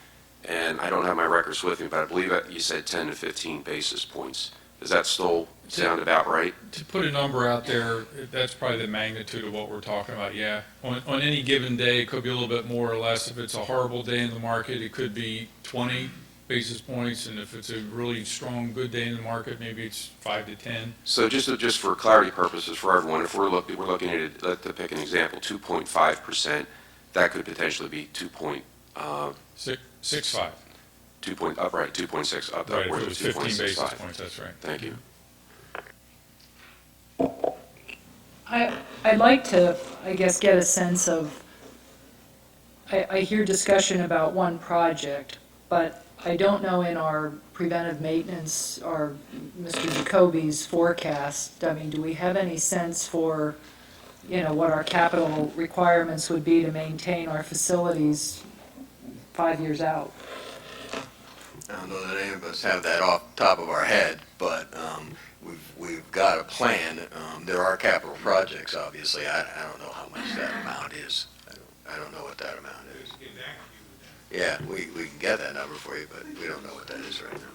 And I don't have my records with me, but I believe that you said 10 to 15 basis points. Does that still sound about right? To put a number out there, that's probably the magnitude of what we're talking about, yeah. On any given day, it could be a little bit more or less. If it's a horrible day in the market, it could be 20 basis points, and if it's a really strong, good day in the market, maybe it's 5 to 10. So just for clarity purposes for everyone, if we're looking at it, let's pick an example, 2.5%, that could potentially be 6.5. 2.6 up Right, if upwards it of was 15 basis 2.65. points, that's right. Thank you. I'd like to, I guess, get a sense of, I hear discussion about one project, but I don't know in our preventive maintenance or Mr. Jacoby's forecast, I mean, do we have any sense for, what our capital requirements would be to maintain our facilities 5 years out? I don't know that any of us have that off the top of our head, but we've got a plan. There are capital projects, obviously. I don't know how much that amount is. I don't know what that amount is. Yeah, we can get that number for you, but we don't know what that is right now.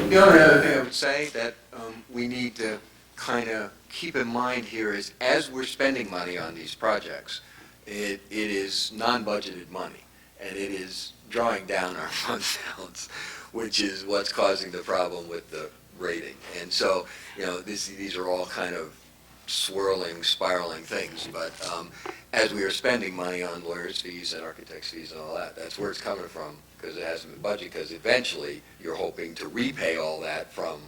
The only other thing I would say that we need to kind of keep in mind here is, as we're spending money on these projects, it is non-budgeted money, and it is drawing down our fund balance, which is what's causing the problem with the rating. And so, these are all kind of swirling, spiraling things, but as we are spending money on lawyers' fees and architects' fees and all that, that's where it's coming from, because it hasn't been budgeted, because eventually you're hoping to repay all that from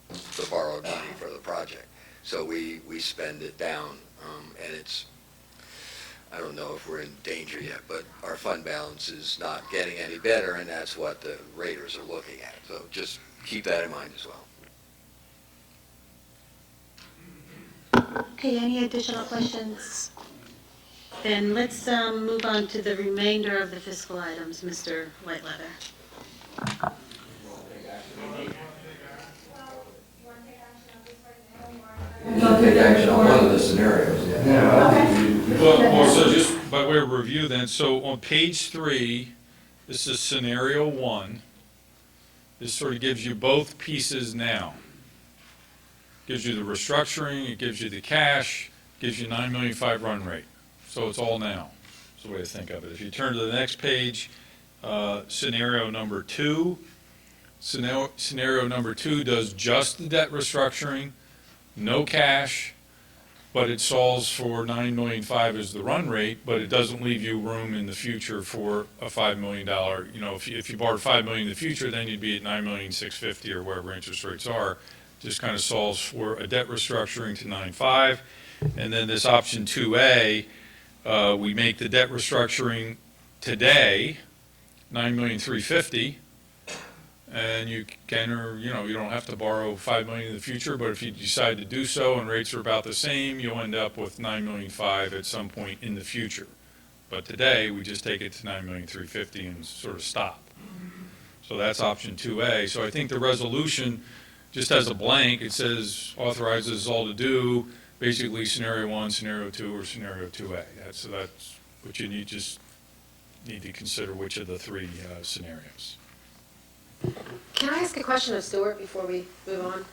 the borrowed money for the project. So we spend it down, and it's, I don't know if we're in danger yet, but our fund balance is not getting any better, and that's what the raters are looking at. So just keep that in mind as well. Okay, any additional questions? Then let's move on to the remainder of the fiscal items, Mr. Whiteleather. You can take action on one of the scenarios. Well, so just by way of review then, so on page 3, this is scenario 1. This sort of gives you both pieces now. Gives you the restructuring, it gives you the cash, gives you $9.5 million run rate. So it's all now. That's the way to think of it. If you turn to the next page, scenario number 2. Scenario number 2 does just the debt restructuring, no cash, but it solves for $9.5 million as the run rate, but it doesn't leave you room in the future for a $5 million. If you borrowed $5 million in the future, then you'd be at $9.650 million or wherever interest rates are. Just kind of solves for a debt restructuring to 9.5. And then this option 2A, we make the debt restructuring today, $9.35 million, and you can, or you don't have to borrow $5 million in the future, but if you decide to do so and rates are about the same, you'll end up with $9.5 million at some point in the future. But today, we just take it to $9.35 million and sort of stop. So that's option 2A. So I think the resolution just has a blank. It says authorizes all to do, basically scenario 1, scenario 2, or scenario 2A. That's what you need to consider, which of the 3 scenarios. Can I ask a question of Stuart before we move on?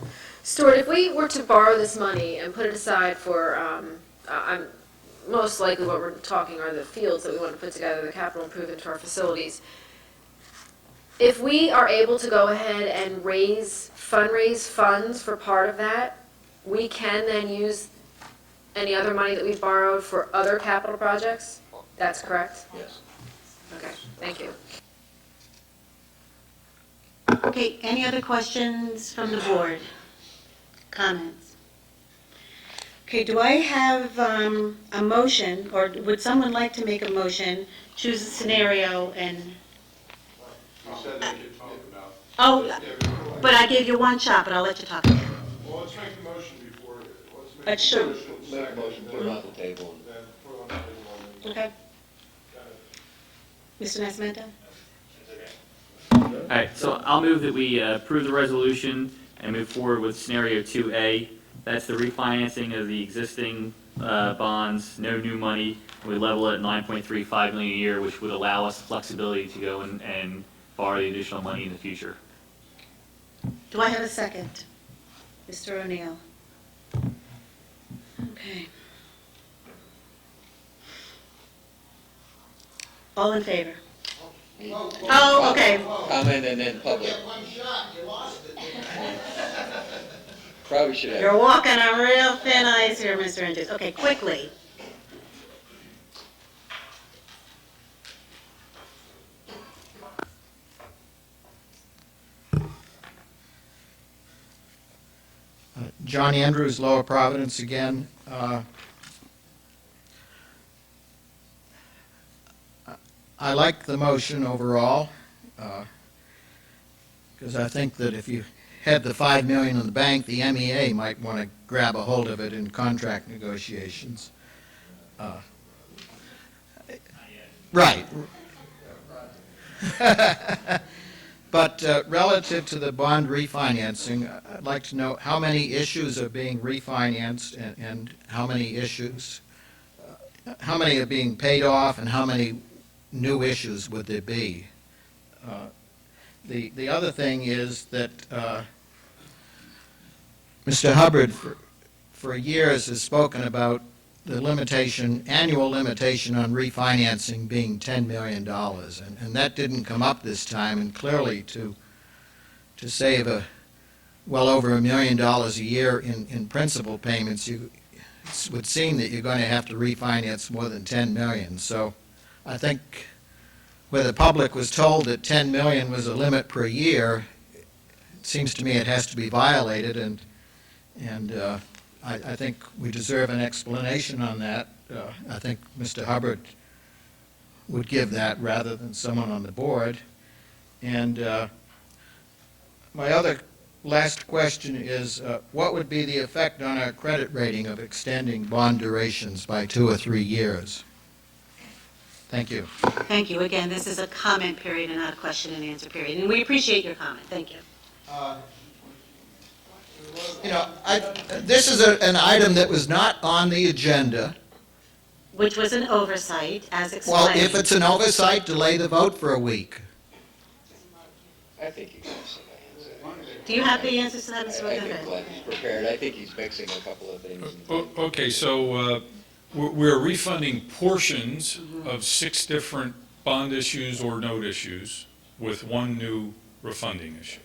Stuart, if we were to borrow this money and put it aside for, most likely what we're talking are the fields that we want to put together, the capital improvement to our facilities. If we are able to go ahead and fundraise funds for part of that, we can then use any other money that we've borrowed for other capital projects? That's correct? Yes. Okay, thank you. Okay, any other questions from the board? Comments? Okay, do I have a motion, or would someone like to make a motion, choose a scenario and... You said that you talked about. Oh, but I gave you one shot, but I'll let you talk again. Well, let's make the motion before, let's make That's the true. motion. Make a motion, put it on the table. Then put it on the table. Okay. Mr. Nascimento? All right, so I'll move that we approve the resolution and move forward with scenario 2A. That's the refinancing of the existing bonds, no new money. We level it at $9.35 million a year, which would allow us flexibility to go and borrow the additional money in the future. Do I have a second? Mr. O'Neill? Okay. All in favor? Oh, okay. Comment and then public. Probably should have. You're walking on real thin ice here, Mr. Andrews. Okay, quickly. John Andrews, Lower Providence again. I like the motion overall, because I think that if you had the $5 million in the bank, the MEA might want to grab a hold of it in contract negotiations. Right. But relative to the bond refinancing, I'd like to know how many issues are being refinanced and how many issues, how many are being paid off and how many new issues would there be? The other thing is that Mr. Hubbard for years has spoken about the limitation, annual limitation on refinancing being $10 million, and that didn't come up this time, and clearly to save well over $1 million a year in principal payments, it would seem that you're going to have to refinance more than $10 million. So I think where the public was told that $10 million was a limit per year, it seems to me it has to be violated, and I think we deserve an explanation on that. I think Mr. Hubbard would give that rather than someone on the board. And my other last question is, what would be the effect on our credit rating of extending bond durations by 2 or 3 years? Thank you. Thank you. Again, this is a comment period and not a question and answer period, and we appreciate your comment. Thank you. You know, this is an item that was not on the agenda. Which was an oversight, as explained. Well, if it's an oversight, delay the vote for a week. I think he can. Do you have the answers to that, Mr. I Wood? think Glenn is prepared. I think he's mixing a couple of things. Okay, so we're refunding portions of 6 different bond issues or note issues with 1 new refunding issue,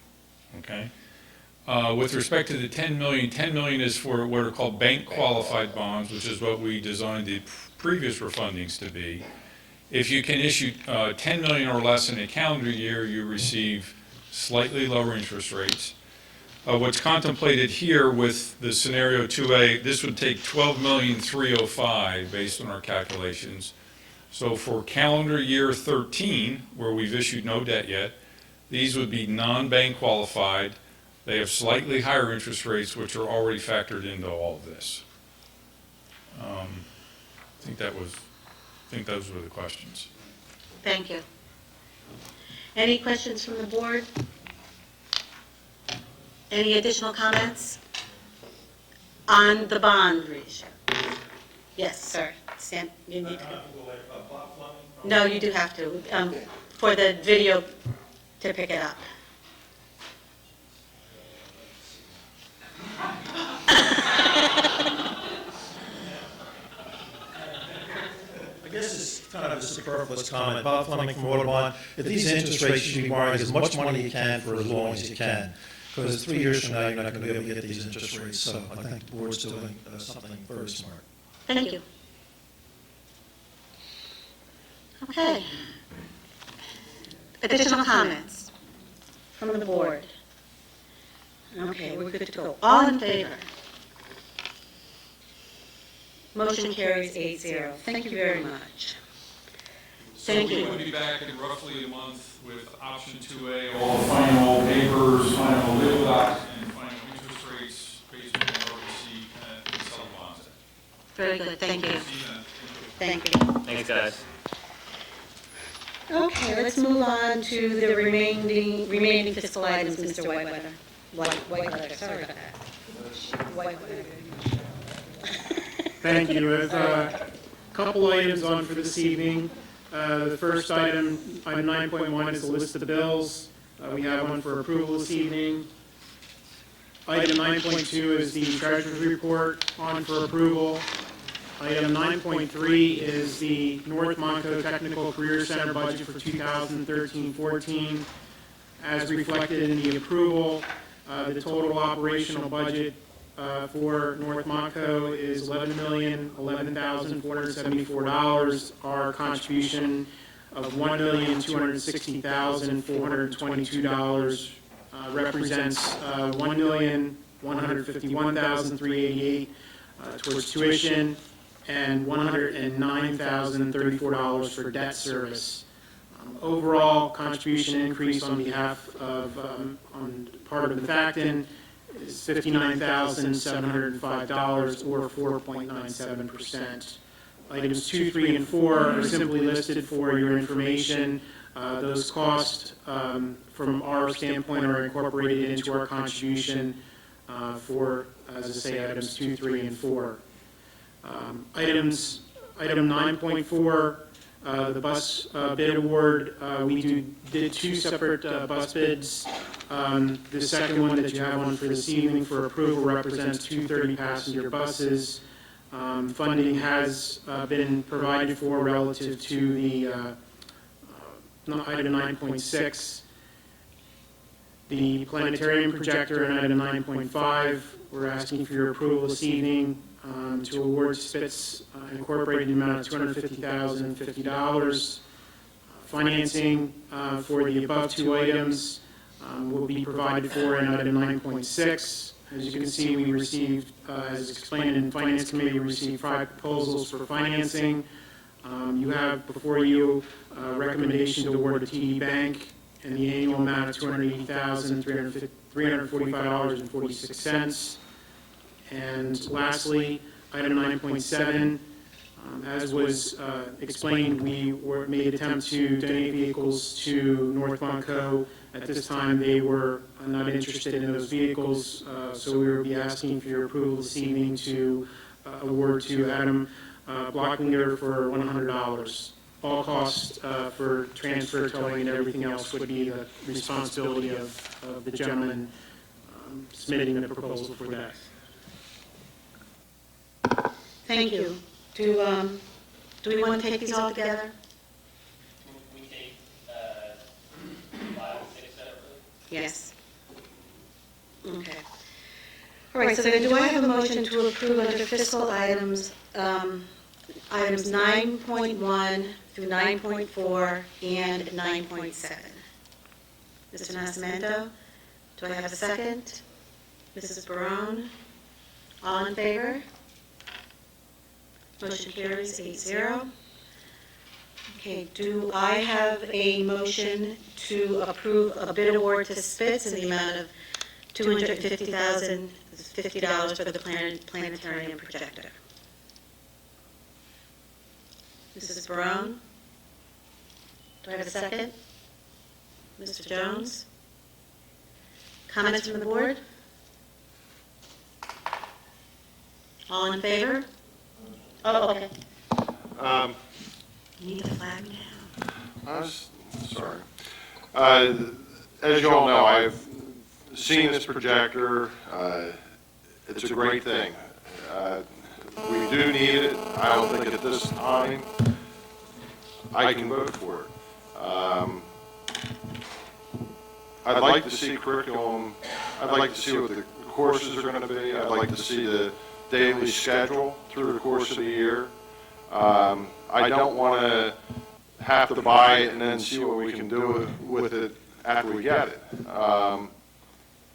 okay? With respect to the 10 million is for what are called bank-qualified bonds, which is what we designed the previous refundings to be. If you can issue 10 million or less in a calendar year, you receive slightly lower interest rates. What's contemplated here with the scenario 2A, this would take 12,305,000 based on our calculations. So for calendar year 13, where we've issued no debt yet, these would be non-bank qualified. They have slightly higher interest rates, which are already factored into all of this. I think those were the questions. Thank you. Any questions from the board? Any additional comments on the bond issue? Yes, sir. Stan, you need to. No, you do have to, for the video to pick it up. I guess it's kind of a superfluous comment. Bob Fleming from Audubon. At these interest rates, you should be borrowing as much money you can for as long as you can. Because 3 years from now, you're not going to be able to get these interest rates. So I think the board's doing something very smart. Thank you. Okay. Additional comments from the board? Okay, we're good to go. All in favor? Motion carries 8-0. Thank you very much. Thank you. So we'll be back in roughly a month with option 2A, all the final papers, final legal docs, and final interest rates based on what we see in some bonds. Very good, thank you. Thank you. Thanks, guys. Okay, let's move on to the remaining fiscal items, Mr. Whiteweather. Whiteweather, sorry about that. Whiteweather. Thank you. I have a couple items on for this evening. The first item 9.1, is a list of the bills. We have one for approval this evening. Item 9.2 is the treasurer's report on for approval. Item 9.3 is the North Monco Technical Career Center budget for 2013-14. As reflected in the approval, the total operational budget for North Monco is $11,011,474. Our contribution of $1,260,422 represents $1,000,000 $151,388 towards tuition, and $109,034 for debt service. Overall contribution increase on behalf of, on part of the Facton is $59,705, or 4.97%. Items 2, 3, and 4 are simply listed for your information. Those costs, from our standpoint, are incorporated into our contribution for, as I say, items 2, 3, and 4. Item 9.4, the bus bid award, we did 2 separate bus bids. The second one that you have on for this evening for approval represents 2 30-passenger buses. Funding has been provided for relative to the item 9.6. The planetarium projector in item 9.5, we're asking for your approval this evening to award Spitz Incorporated an amount of $250,050. Financing for the above 2 items will be provided for in item 9.6. As you can see, we received, as explained in Finance Committee, we received 5 proposals for financing. You have before you a recommendation to award to TD Bank in the annual amount of $280,345.46. And lastly, item 9.7, as was explained, we made attempt to donate vehicles to North Monco. At this time, they were not interested in those vehicles, so we will be asking for your approval this evening to award to Adam Blocklinger for $100. All costs for transfer, towing, and everything else would be the responsibility of the gentleman submitting the proposal for that. Thank you. Do we want to take these all together? We take 5 and 6 separately? Yes. Okay. All right, so then do I have a motion to approve under fiscal items, items 9.1 through 9.4 and 9.7? Mr. Nascimento, do I have a second? Mrs. Barone? All in favor? Motion carries 8-0. Okay, do I have a motion to approve a bid award to Spitz in the amount of $250,050 for the planetarium projector? Mrs. Barone? Do I have a second? Mr. Jones? Comments from the board? All in favor? Oh, okay. You need to flag me down. Sorry. As you all know, I've seen this projector. It's a great thing. We do need it. I don't think at this time I can vote for it. I'd like to see curriculum. I'd like to see what the courses are going to be. I'd like to see the daily schedule through the course of the year. I don't want to have to buy it and then see what we can do with it after we get it.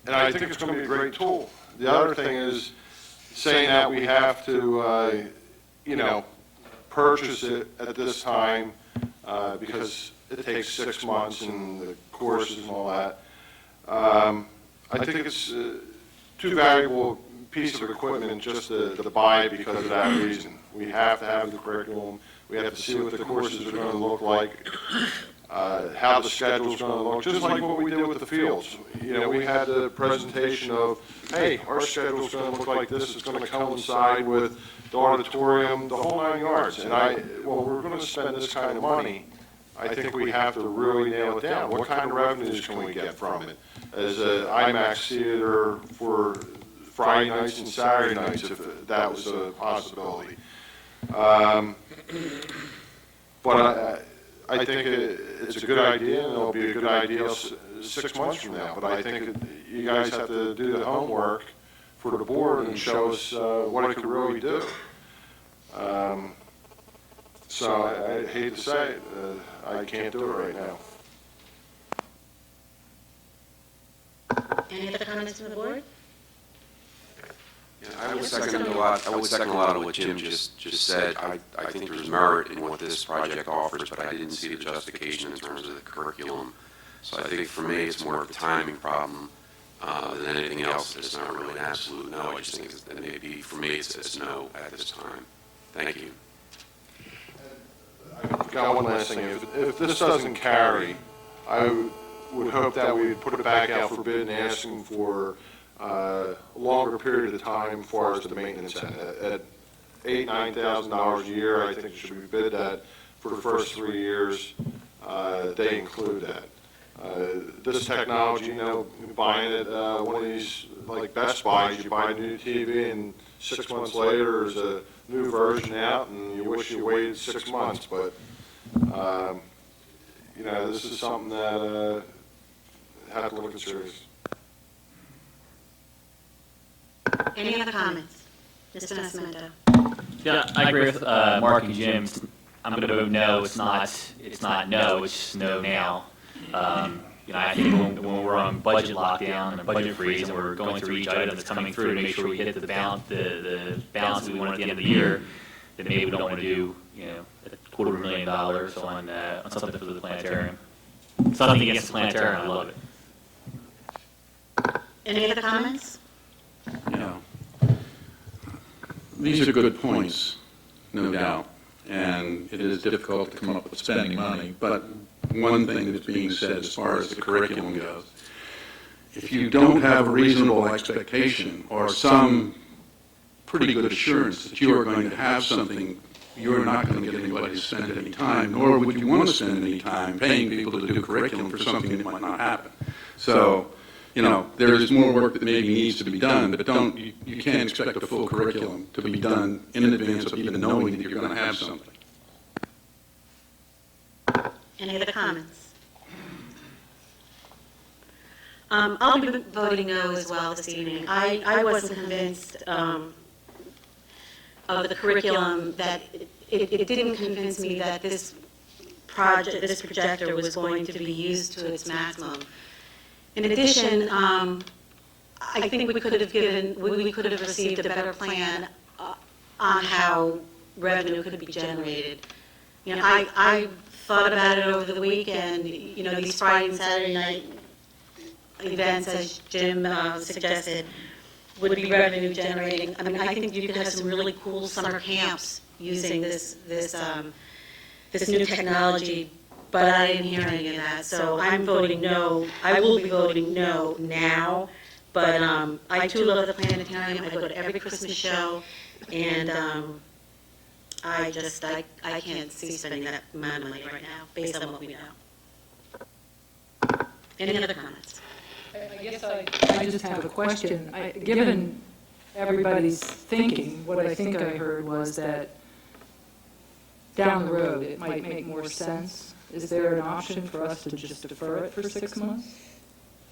And I think it's going to be a great tool. The other thing is saying that we have to, purchase it at this time because it takes 6 months and the courses and all that. I think it's too valuable piece of equipment just to buy because of that reason. We have to have the curriculum. We have to see what the courses are going to look like, how the schedule's going to look, just like what we did with the fields. We had the presentation of, hey, our schedule's going to look like this. It's going to coincide with the auditorium, the whole 9 yards. And we're going to spend this kind of money. I think we have to really nail it down. What kind of revenues can we get from it? As an IMAX theater for Friday nights and Saturday nights, if that was a possibility. But I think it's a good idea, and it'll be a good idea 6 months from now. But I think you guys have to do the homework for the board and show us what it could really do. So I hate to say it, I can't do it right now. Any other comments from the board? Yeah, I would second a lot of what Jim just said. I think there's merit in what this project offers, but I didn't see the justification in terms of the curriculum. So I think for me, it's more of a timing problem than anything else. It's not really an absolute no. I just think that maybe for me, it's no at this time. Thank you. I've got one last thing. If this doesn't carry, I would hope that we would put it back out for bid and asking for a longer period of time as far as the maintenance at $8,000–9,000 a year. I think it should be bid that for the first 3 years. They include that. This technology, buying it, one of these, like Best Buy, you buy a new TV and 6 months later there's a new version out and you wish you waited 6 months, but, this is something that have to look at serious. Any other comments? Mr. Nascimento? Yeah, I agree with Mark and Jim. I'm going to vote no. It's not no. It's just no now. I think when we're on budget lockdown and a budget freeze, and we're going through each item that's coming through to make sure we hit the balance we want at the end of the year, then maybe we don't want to do $250,000 on something for the planetarium. Something against the planetarium, I love it. Any other comments? Yeah. These are good points, no doubt, and it is difficult to come up with spending money, but one thing that's being said as far as the curriculum goes, if you don't have a reasonable expectation or some pretty good assurance that you are going to have something, you're not going to get anybody to spend any time, nor would you want to spend any time paying people to do curriculum for something that might not happen. So, there is more work that maybe needs to be done, but you can't expect a full curriculum to be done in advance of even knowing that you're going to have something. Any other comments? I'll be voting no as well this evening. I wasn't convinced of the curriculum, that it didn't convince me that this projector was going to be used to its maximum. In addition, I think we could have received a better plan on how revenue could be generated. I thought about it over the weekend, these Friday and Saturday night events, as Jim suggested, would be revenue generating. I think you could have some really cool summer camps using this new technology, but I didn't hear any of that. So I'm voting no. I will be voting no now, but I too love the planetarium. I go to every Christmas show, and I can't see spending that amount of money right now, based on what we know. Any other comments? I guess I just have a question. Given everybody's thinking, what I think I heard was that down the road, it might make more sense. Is there an option for us to just defer it for 6 months?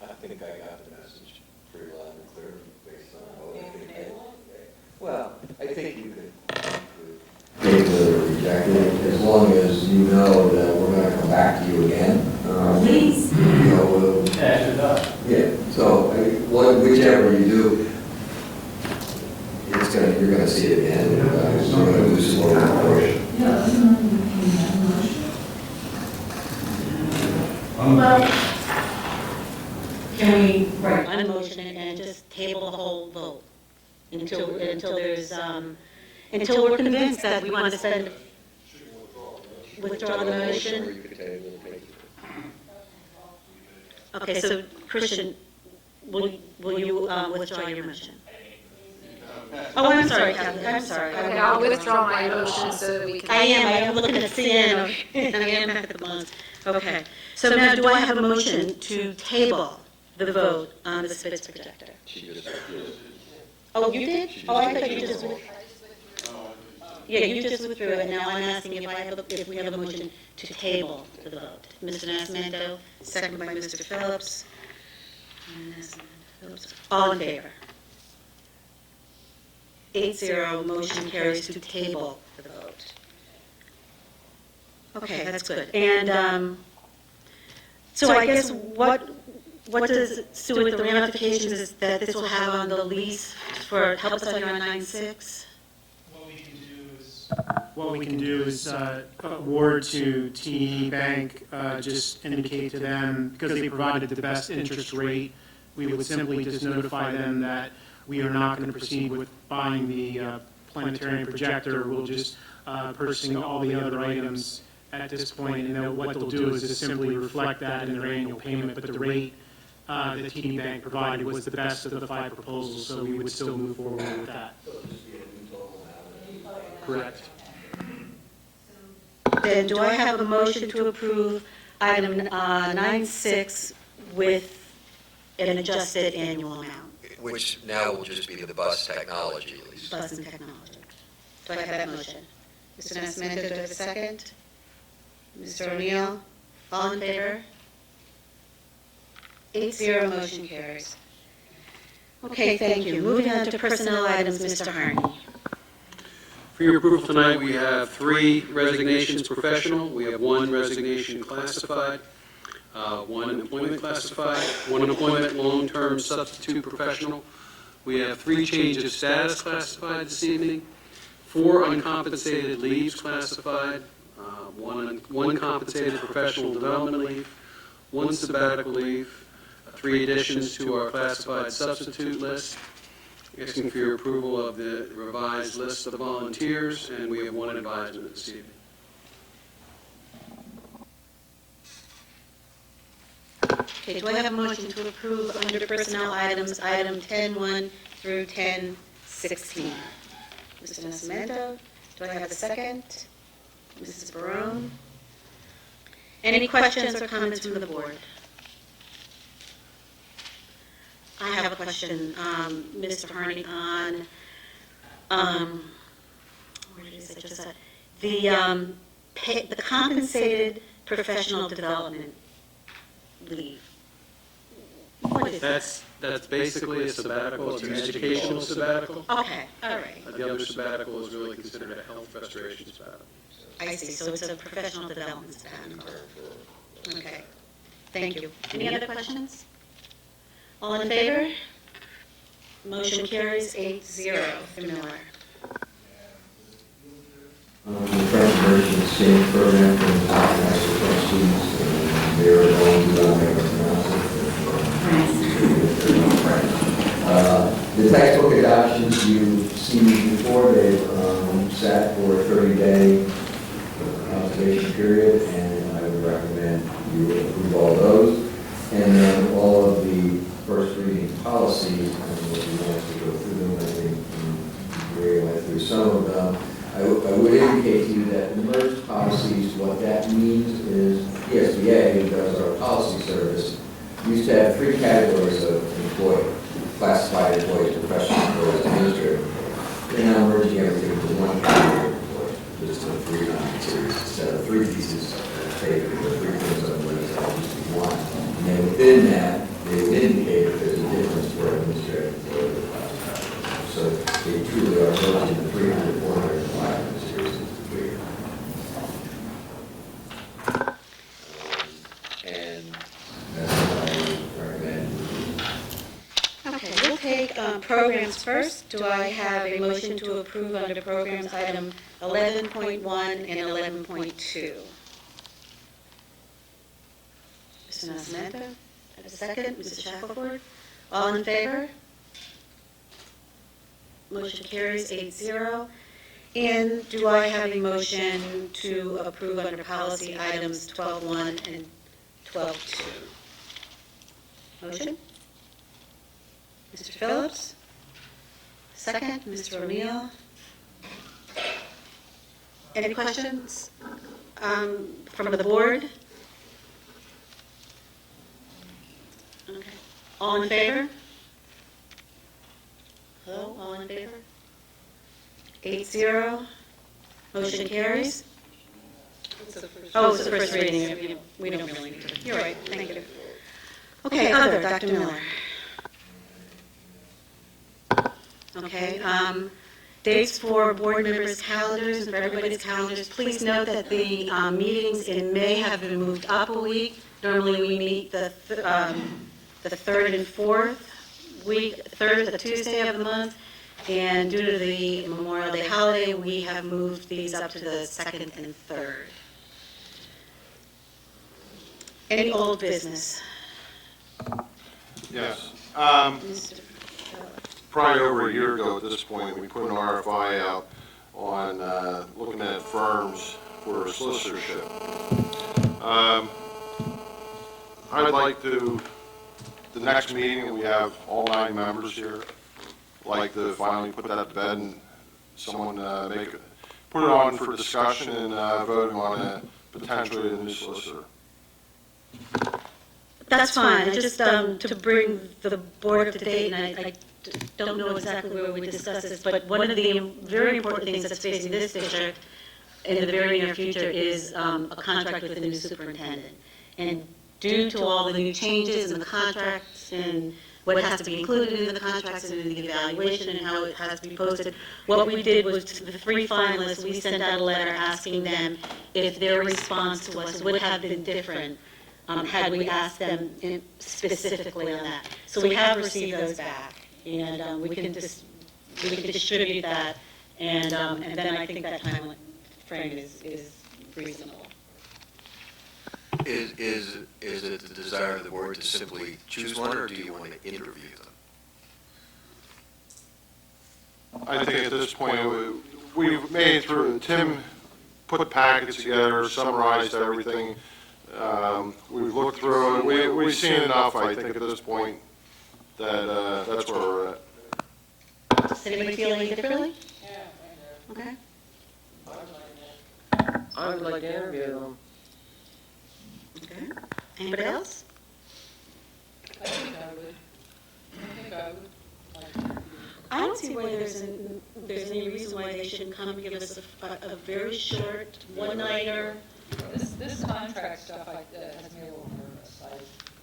I think I got the message pretty loud and clear based on what I think. Well, I think you could table it or reject it, as long as you know that we're going to come back to you again. Please. Yeah, so whichever you do, you're going to see it again. It's not going to do some more push. Well, can we write one motion and just table the whole vote until we're convinced that we want to spend, withdraw the motion? Okay, so Christian, will you withdraw your motion? Oh, I'm sorry, Kathy, I'm sorry. Okay, I'll withdraw my motion so that we can. I am looking at CN, and I am back at the bonds. Okay, so now do I have a motion to table the vote on the Spitz projector? Oh, you did? Oh, I thought you just, yeah, you just withdrew it. Now I'm asking if we have a motion to table the vote. Mr. Nascimento, second by Mr. Phillips. All in favor? 8-0, motion carries to table the vote. Okay, that's good. And so I guess what does Stuart, the ramifications is that this will have on the lease for, help us out here on 9/6? What we can do is award to TD Bank, just indicate to them, because they provided the best interest rate, we would simply just notify them that we are not going to proceed with buying the planetarium projector. We'll just purchasing all the other items at this point, and then what they'll do is just simply reflect that in their annual payment, but the rate that TD Bank provided was the best of the 5 proposals, so we would still move forward with that. Correct. Then do I have a motion to approve item 9/6 with an adjusted annual amount? Which now will just be the bus technology lease. Bus and technology. Do I have that motion? Mr. Nascimento, do I have a second? Mr. O'Neill, all in favor? 8-0, motion carries. Okay, thank you. Moving on to personnel items, Mr. Harney. For your approval tonight, we have 3 resignations professional, we have 1 resignation classified, 1 employment classified, 1 employment long-term substitute professional. We have 3 changes of status classified this evening, 4 uncompensated leaves classified, 1 compensated professional development leave, 1 sabbatical leave, 3 additions to our classified substitute list. Asking for your approval of the revised list of volunteers, and we have 1 advisement this evening. Okay, do I have a motion to approve under personnel items, item 10-1 through 10-16? Mr. Nascimento, do I have a second? Mrs. Barone? Any questions or comments from the board? I have a question, Mr. Harney, on, where did I just said, the compensated professional development leave. What is that? That's basically a sabbatical, it's an educational sabbatical. Okay, all right. The other sabbatical is really considered a health restoration sabbatical. I see, so it's a professional development sabbatical. Okay, thank you. Any other questions? All in favor? Motion carries 8-0. Mr. Miller. The Preservation Exchange Program for the top national trustees, they are going to the textbook adoptions you've seen before, they've sat for a 30-day observation period, and I would recommend you approve all those. And then all of the first reading policies, I don't know if you want to go through them, I think we went through some of them. I would indicate to you that the merged policies, what that means is PSBA, who does our policy service, used to have 3 categories of employee: classified employees, professional employees, administrative. They're now merging everything into 1 category of employees, just a 3-line series instead of 3 pieces of paper, or 3 things on the list, that used to be 1. And then within that, they would indicate if there's a difference for administrative employees or classified employees. So they truly are merging the 300, 400, and 500 series into 3. And that's what I recommend. Okay, we'll take programs first. Do I have a motion to approve under programs item 11.1 and 11.2? Mr. Nascimento, have a second. Mrs. Shackelford, all in favor? Motion carries 8-0. And do I have a motion to approve under policy items 12.1 and 12.2? Motion? Mr. Phillips? Second, Mr. O'Neill? Any questions from the board? Okay. All in favor? Hello, all in favor? 8-0. Motion carries. Oh, it's the first reading. We don't really need to. You're right, thank you. Okay, other, Dr. Miller. Okay, dates for board members' calendars and for everybody's calendars. Please note that the meetings in May have been moved up a week. Normally, we meet the the 3rd and 4th the Tuesday of the month, and due to the Memorial Day holiday, we have moved these up to the 2nd and 3rd. Any old business? Yes. Mr. Probably over a year ago at this point, we put an RFI out on looking at firms for solicitorship. I'd like to, the next meeting, we have all 9 members here, like to finally put that to bed and someone put it on for discussion and voting on potentially a new solicitor. That's fine, I just, to bring the board up to date, and I don't know exactly where we discussed this, but one of the very important things that's facing this district in the very near future is a contract with the new superintendent. And due to all the new changes in the contracts and what has to be included in the contracts and in the evaluation and how it has to be posted, what we did was to the 3 finalists, we sent out a letter asking them if their response to us would have been different had we asked them specifically on that. So we have received those back, and we can distribute that, and then I think that time frame is reasonable. Is it the desire of the board to simply choose one, or do you want to interview them? I think at this point, we've made it through, Tim put packets together, summarized everything. We've looked through it. We've seen enough, I think, at this point, that that's where we're at. Does anybody feel any differently? Okay. I would like to interview them. Okay. Anybody else? I think I would. I don't see why there's any reason why they shouldn't come and give us a very short, one-nighter. This contract stuff has me a little nervous.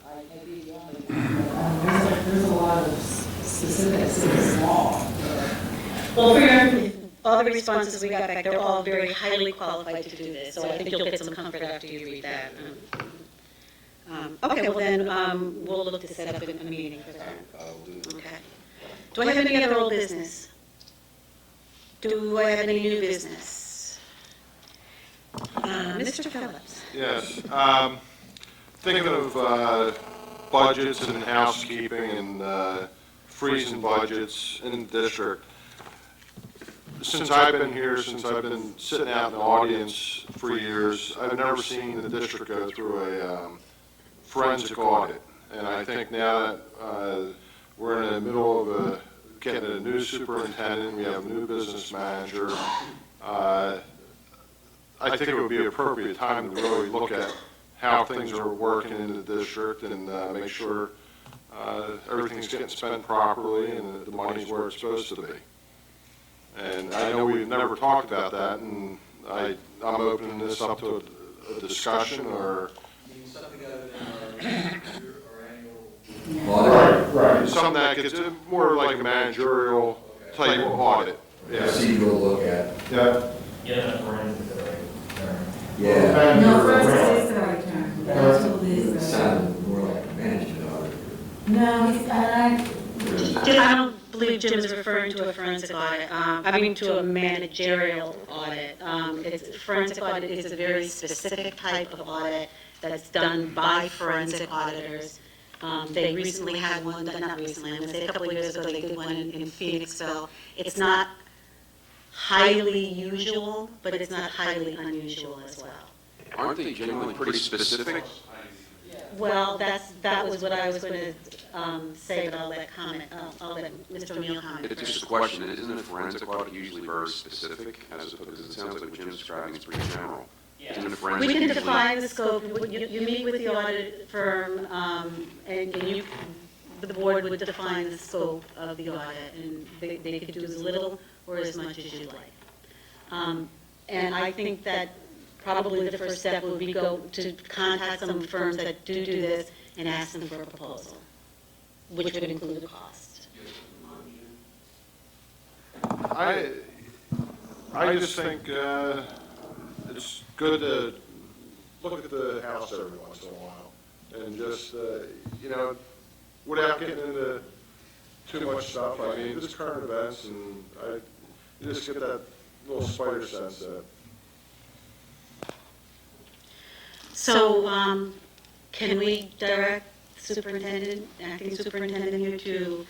I may be the only one. There's a lot of specifics in this law. Well, for all the responses we got back, they're all very highly qualified to do this, so I think you'll get some comfort after you read that. Okay, well then, we'll look to set up a meeting for that. Okay. Do I have any other old business? Do I have any new business? Mr. Phillips? Yes. Thinking of budgets and housekeeping and freezing budgets in the district. Since I've been here, since I've been sitting out in the audience for years, I've never seen the district go through a forensic audit. And I think now that we're in the middle of getting a new superintendent, we have a new business manager, I think it would be an appropriate time to really look at how things are working in the district and make sure everything's getting spent properly and the money's where it's supposed to be. And I know we've never talked about that, and I'm opening this up to a discussion or. Right. Something that gets more like a managerial type of audit. Yeah. Procedural look at. Yeah. Yeah, forensics. Yeah. No, forensics is the right term. Absolutely is the It right term. sounded more like a management audit. No, I don't believe Jim is referring to a forensic audit, to a managerial audit. Forensic audit is a very specific type of audit that's done by forensic auditors. They recently had one, not recently, I'm going to say a couple of years ago, they did one in Phoenixville. It's not highly usual, but it's not highly unusual as well. Aren't they generally pretty specific? Well, that was what I was going to say, but I'll let Mr. O'Neill comment. It's just a question, isn't a forensic audit usually very specific, as opposed, because it sounds like what Jim's describing is pretty general. Isn't a forensic We can usually- define the scope. You meet with the audit firm, and the board would define the scope of the audit, and they could do as little or as much as you'd like. And I think that probably the first step would be go to contact some firms that do this and ask them for a proposal, which would include a cost. I just think it's good to look at the house every once in a while and just, without getting into too much stuff, I mean, it's current events, and you just get that little spider sense that. So, can we direct superintendent, acting superintendent here to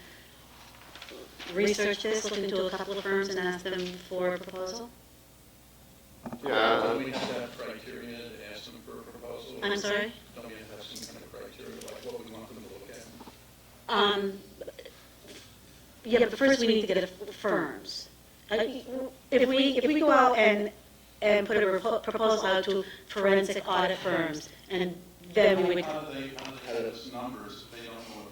research this, look into a couple of firms and ask them for a proposal? Yeah. Don't we have to have criteria to ask them for a proposal? I'm sorry? Don't we have to have some kind of criteria, like what we want them to look at? Yeah, but first we need to get firms. If we go out and put a proposal out to forensic audit firms, and then we would. How do they have those numbers if they don't know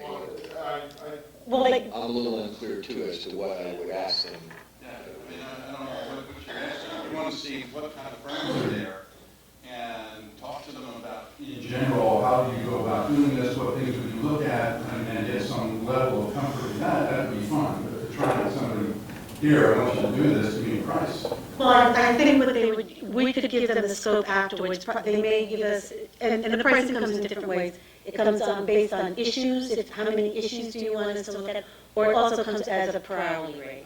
what they're looking at? Well, I'm a little unclear too as to what I would ask them. Yeah, I mean, I don't know what you're asking. You want to see what kind of firms are there and talk to them about, in general, how do you go about doing this, what things would you look at, and get some level of comfort in that, that would be fun. But to try to get somebody here, I want you to do this, to give me a price. Well, I think what they would, we could give them the scope afterwards. They may give us, and the pricing comes in different ways. It comes based on issues, how many issues do you want us to look at, or it also comes as a per hourly rate.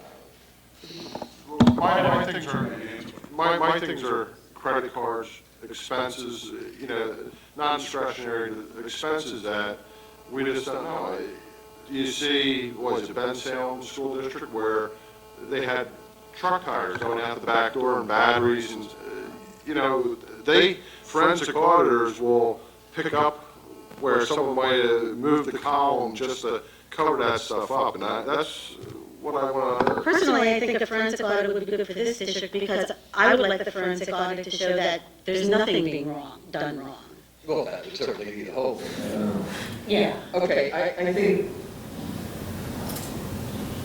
My things are credit cards, expenses, non-discretionary expenses that we just don't know. You see, what is it, Ben Salem School District, where they had truck tires going out the back door and batteries, and, forensic auditors will pick up where someone might have moved the column just to cover that stuff up, and that's what I want to. Personally, I think a forensic audit would be good for this district, because I would like the forensic audit to show that there's nothing being done wrong. Well, that would certainly be the hope. Yeah. Okay, I think.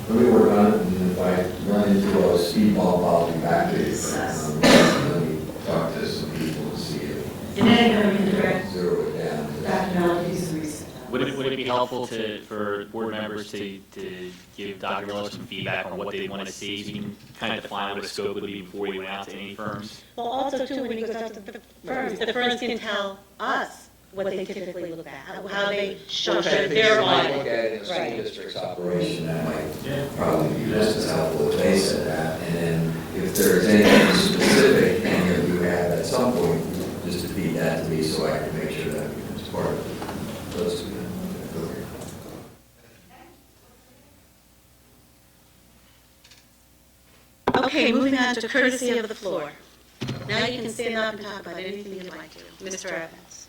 Let me work on it, and if I run into a speed bump, I'll be back to you. Let me talk to some people and see if. And then we can direct zero it down. Dr. Miller to do some research. Would it be helpful for board members to give Dr. Miller some feedback on what they want to see? So you can kind of define what a scope would be before you went out to any firms? Well, also too, when he goes out to the firms can tell us what they typically look at, how they structure their audit. Look at it in a school district's operation, that might probably be just as helpful if they said that. And then if there's anything specific any of you have at some point, just to feed that to me so I can make sure that becomes part of it. Let's do that. Okay, moving on to courtesy of the floor. Now you can stand up and talk about anything you'd like to. Mr. Evans.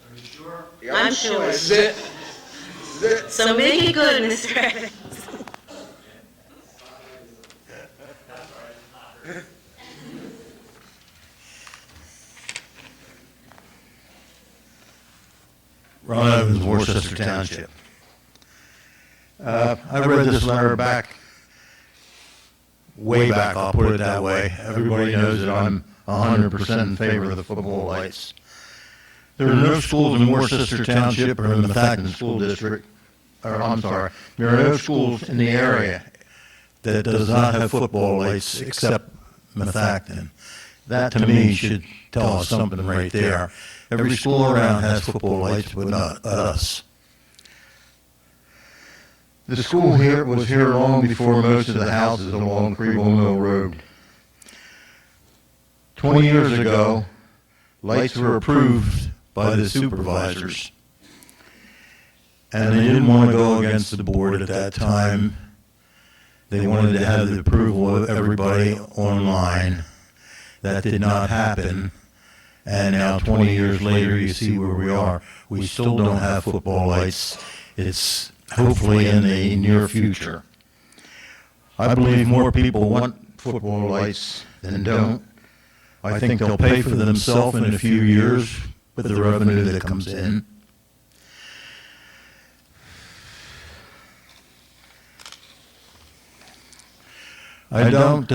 Are you sure? I'm sure. This is it. This is it. So make it good, Mr. Evans. Ron Evans, Worcester Township. I read this letter way back, I'll put it that way. Everybody knows that I'm 100% in favor of the football lights. There are no schools in Worcester Township or in the Methacton School District, there are no schools in the area that does not have football lights except Methacton. That to me should tell us something right there. Every school around has football lights, but not us. The school here was here long before most of the houses along Creville Mill Road. 20 years ago, lights were approved by the supervisors, and they didn't want to go against the board at that time. They wanted to have the approval of everybody online. That did not happen. And now 20 years later, you see where we are. We still don't have football lights. It's hopefully in the near future. I believe more people want football lights than don't. I think they'll pay for themselves in a few years with the revenue that comes in. I don't,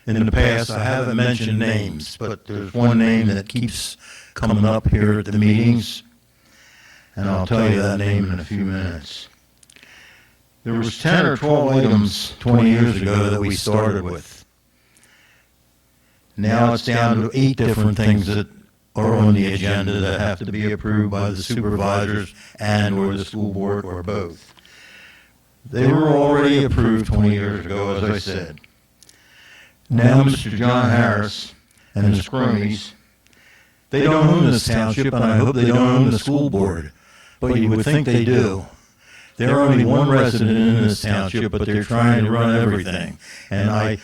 in the past, I haven't mentioned names, but there's one name that keeps coming up here at the meetings, and I'll tell you that name in a few minutes. There was 10 or 12 items 20 years ago that we started with. Now it's down to 8 different things that are on the agenda that have to be approved by the supervisors and/or the school board or both. They were already approved 20 years ago, as I said. Now, Mr. John Harris and the Scrummies, they don't own this township, and I hope they don't own the school board, but you would think they do. They're only one resident in this township, but they're trying to run everything. And I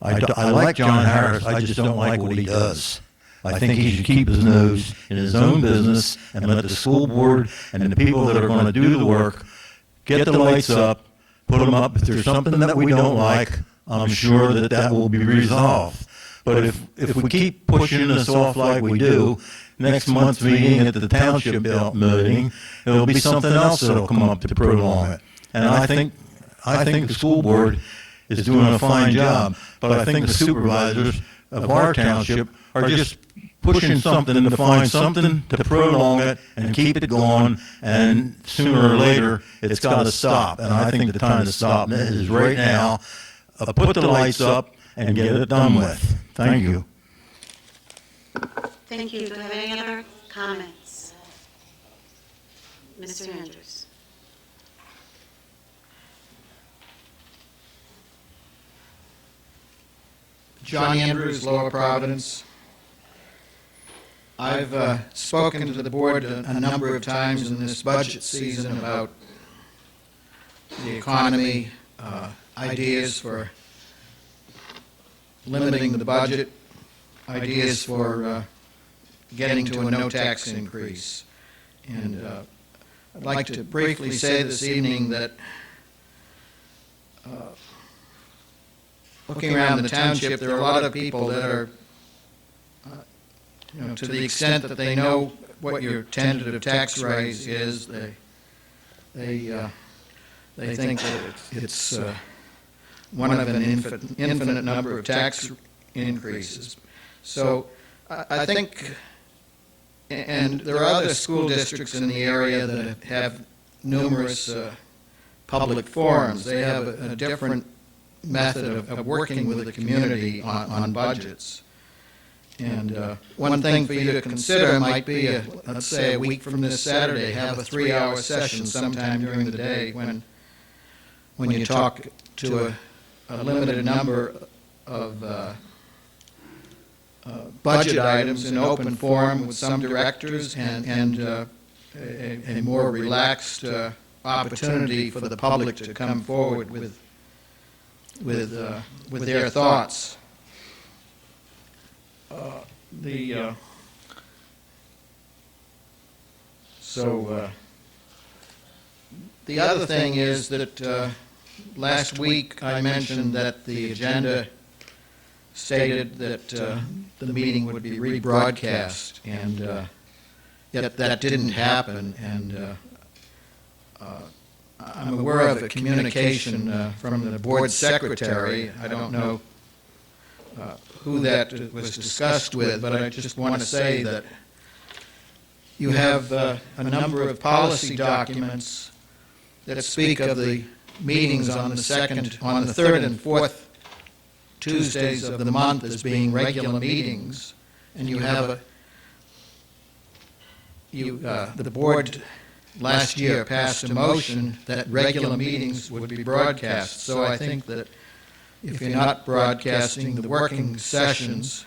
like John Harris, I just don't like what he does. I think he should keep his nose in his own business and let the school board and the people that are going to do the work get the lights up, put them up. If there's something that we don't like, I'm sure that that will be resolved. But if we keep pushing this off like we do, next month's meeting at the township meeting, there'll be something else that'll come up to prolong it. And I think the school board is doing a fine job, but I think the supervisors of our township are just pushing something to find something to prolong it and keep it going, and sooner or later, it's got to stop. And I think the time to stop is right now. Put the lights up and get it done with. Thank you. Thank you. Do I have any other comments? Mr. Andrews. John Andrews, Lower Providence. I've spoken to the board a number of times in this budget season about the economy, ideas for limiting the budget, ideas for getting to a no-tax increase. And I'd like to briefly say this evening that looking around the township, there are a lot of people that are, to the extent that they know what your tentative tax raise is, they think that it's one of an infinite number of tax increases. So I think, and there are other school districts in the area that have numerous public forums. They have a different method of working with the community on budgets. And one thing for you to consider might be, let's say a week from this Saturday, have a 3-hour session sometime during the day when you talk to a limited number of budget items in open forum with some directors and a more relaxed opportunity for the public to come forward with their thoughts. The other thing is that last week I mentioned that the agenda stated that the meeting would be rebroadcast, and yet that didn't happen. And I'm aware of a communication from the board secretary. I don't know who that was discussed with, but I just want to say that you have a number of policy documents that speak of the meetings on the third and fourth Tuesdays of the month as being regular meetings, and you have the board last year passed a motion that regular meetings would be broadcast. So I think that if you're not broadcasting the working sessions,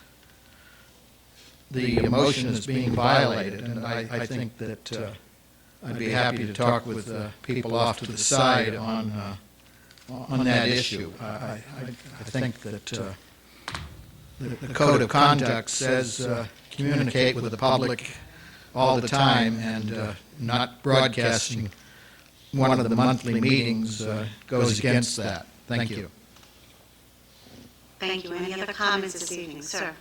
the motion is being violated, and I think that I'd be happy to talk with people off to the side on that issue. I think that the Code of Conduct says communicate with the public all the time, and not broadcasting one of the monthly meetings goes against that. Thank you. Thank you. Any other comments this evening? Sir?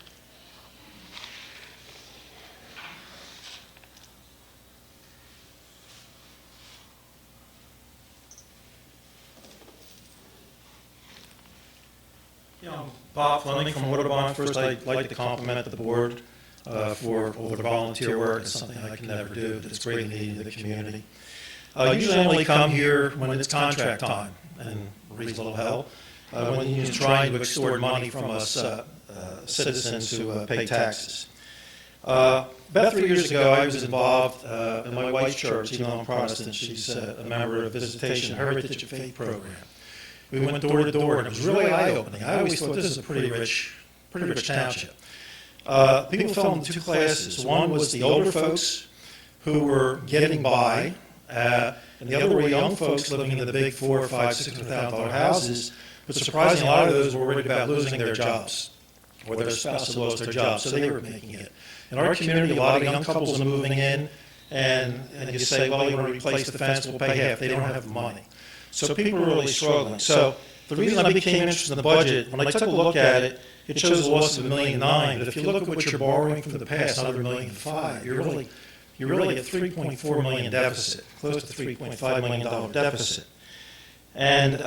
Bob Fleming from Waterbond. First, I'd like to compliment the board for all the volunteer work. It's something I can never do. It's greatly needed in the community. Usually I only come here when it's contract time and reasonable help. When you're trying to extort money from us citizens who pay taxes. About 3 years ago, I was involved in my wife's church, even though I'm Protestant. She's a member of the Visitation Heritage of Faith program. We went door to door, and it was really eye-opening. I always thought this is a pretty rich township. People fell into two classes. One was the older folks who were getting by, and the other were young folks living in the big $400,000, $500,000, $600,000 houses. But surprisingly, a lot of those were worried about losing their jobs, or their spouse had lost their job, so they were making it. In our community, a lot of young couples are moving in, and you say, well, you want to replace the fence, we'll pay half. They don't have the money. So people are really struggling. So the reason I became interested in the budget, when I took a look at it, it shows a loss of $1.9 million. But if you look at what you're borrowing from the past, another $1.5 million, you're really at $3.4 million deficit, close to $3.5 million deficit. And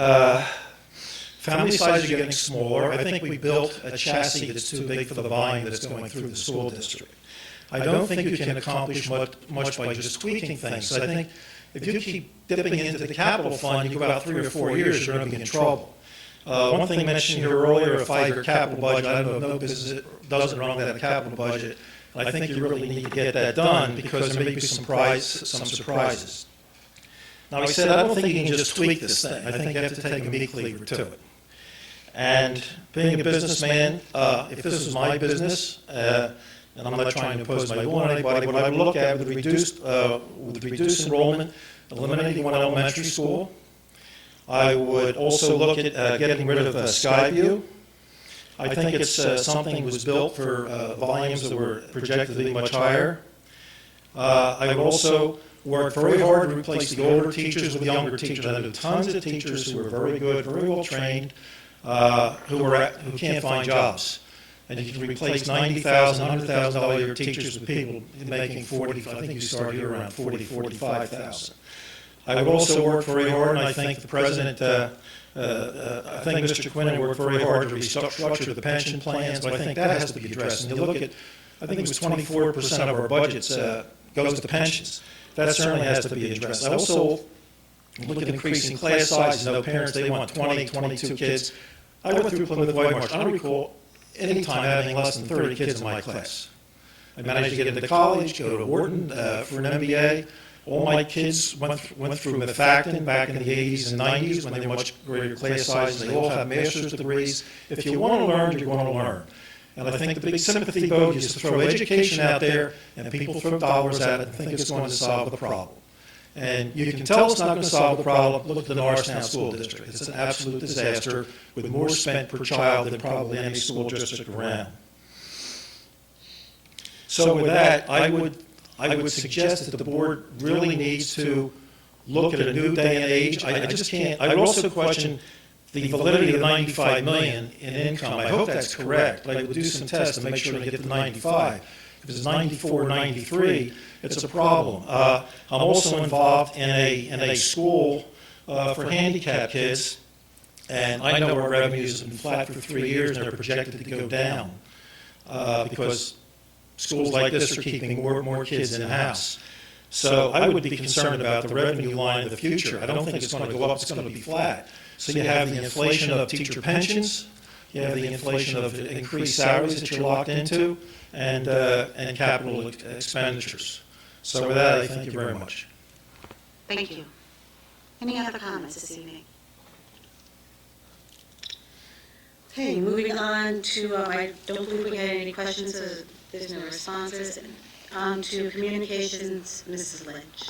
family sizes are getting smaller. I think we built a chassis that's too big for the volume that's going through the school district. I don't think you can accomplish much by just tweaking things. So I think if you keep dipping into the capital fund, you go out 3 or 4 years, you're going to be in trouble. One thing mentioned here earlier, a 5-year capital budget. I don't know if no business does it wrong, that capital budget. I think you really need to get that done because there may be some surprises. Now, I said I don't think you can just tweak this thing. I think you have to take a meat cleaver to it. And being a businessman, if this was my business, and I'm not trying to impose my will on anybody, what I would look at with reduced enrollment, eliminating one elementary school. I would also look at getting rid of Skyview. I think it's something that was built for volumes that were projected to be much higher. I would also work very hard to replace the older teachers with younger teachers. I know tons of teachers who are very good, very well trained, who can't find jobs. And you can replace $90,000, $100,000 a year teachers with people making 40, I think you start here around 40, 45,000. I would also work very hard, and I think the president, I think Mr. Quinn worked very hard to restructure the pension plans, but I think that has to be addressed. And you look at, I think it was 24% of our budgets goes to pensions. That certainly has to be addressed. I also look at increasing class sizes. You know, parents, they want 20, 22 kids. I went through Plymouth Whitemarsh. I don't recall any time having less than 30 kids in my class. I managed to get into college, go to Wharton for an MBA. All my kids went through Methacton back in the 80s and 90s when they were much greater class sizes. They all have master's degrees. If you want to learn, you're going to learn. And I think the big sympathy vote is to throw education out there, and people throw dollars at it and think it's going to solve the problem. And you can tell it's not going to solve the problem. Look at the Norristown School District. It's an absolute disaster with more spent per child than probably any school district around. So with that, I would suggest that the board really needs to look at a new day and age. I just can't. I would also question the validity of $95 million in income. I hope that's correct, but I would do some tests to make sure they get to 95. If it's 94, 93, it's a problem. I'm also involved in a school for handicapped kids, and I know our revenues have been flat for 3 years, and they're projected to go down because schools like this are keeping more kids in the house. So I would be concerned about the revenue line in the future. I don't think it's going to go up, it's going to be flat. So you have the inflation of teacher pensions, you have the inflation of increased salaries that you're locked into, and capital expenditures. So with that, I thank you very much. Thank you. Any other comments this evening? Okay, moving on to, I don't believe we had any questions, so there's no responses. On to communications, Mrs. Lynch.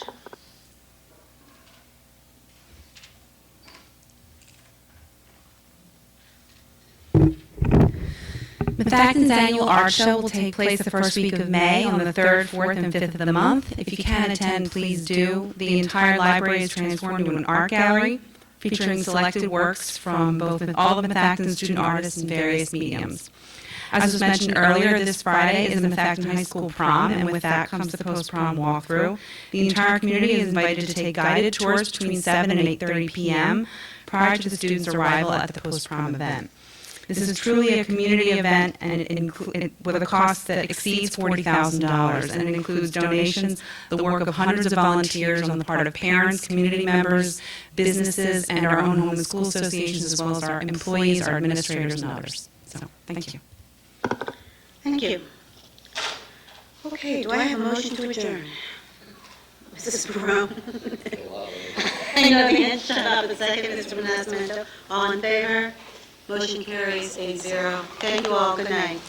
Methacton's annual art show will take place the first week of May on the 3rd, 4th, and 5th of the month. If you can attend, please do. The entire library is transformed into an art gallery featuring selected works from all of Methacton's student artists in various mediums. As was mentioned earlier, this Friday is the Methacton High School prom, and with that comes the post-prom walkthrough. The entire community is invited to take guided tours between 7 and 8:30 p.m. prior to the students' arrival at the post-prom event. This is truly a community event, and with a cost that exceeds $40,000, and it includes donations, the work of hundreds of volunteers on the part of parents, community members, businesses, and our own home and school associations, as well as our employees, our administrators, and others. So, thank you. Thank you. Okay, do I have a motion to adjourn? Mrs. Barone? I know the hand shut up. The second, Mr. Manasmento. All in favor? Motion carries 8-0. Thank you all. Good night.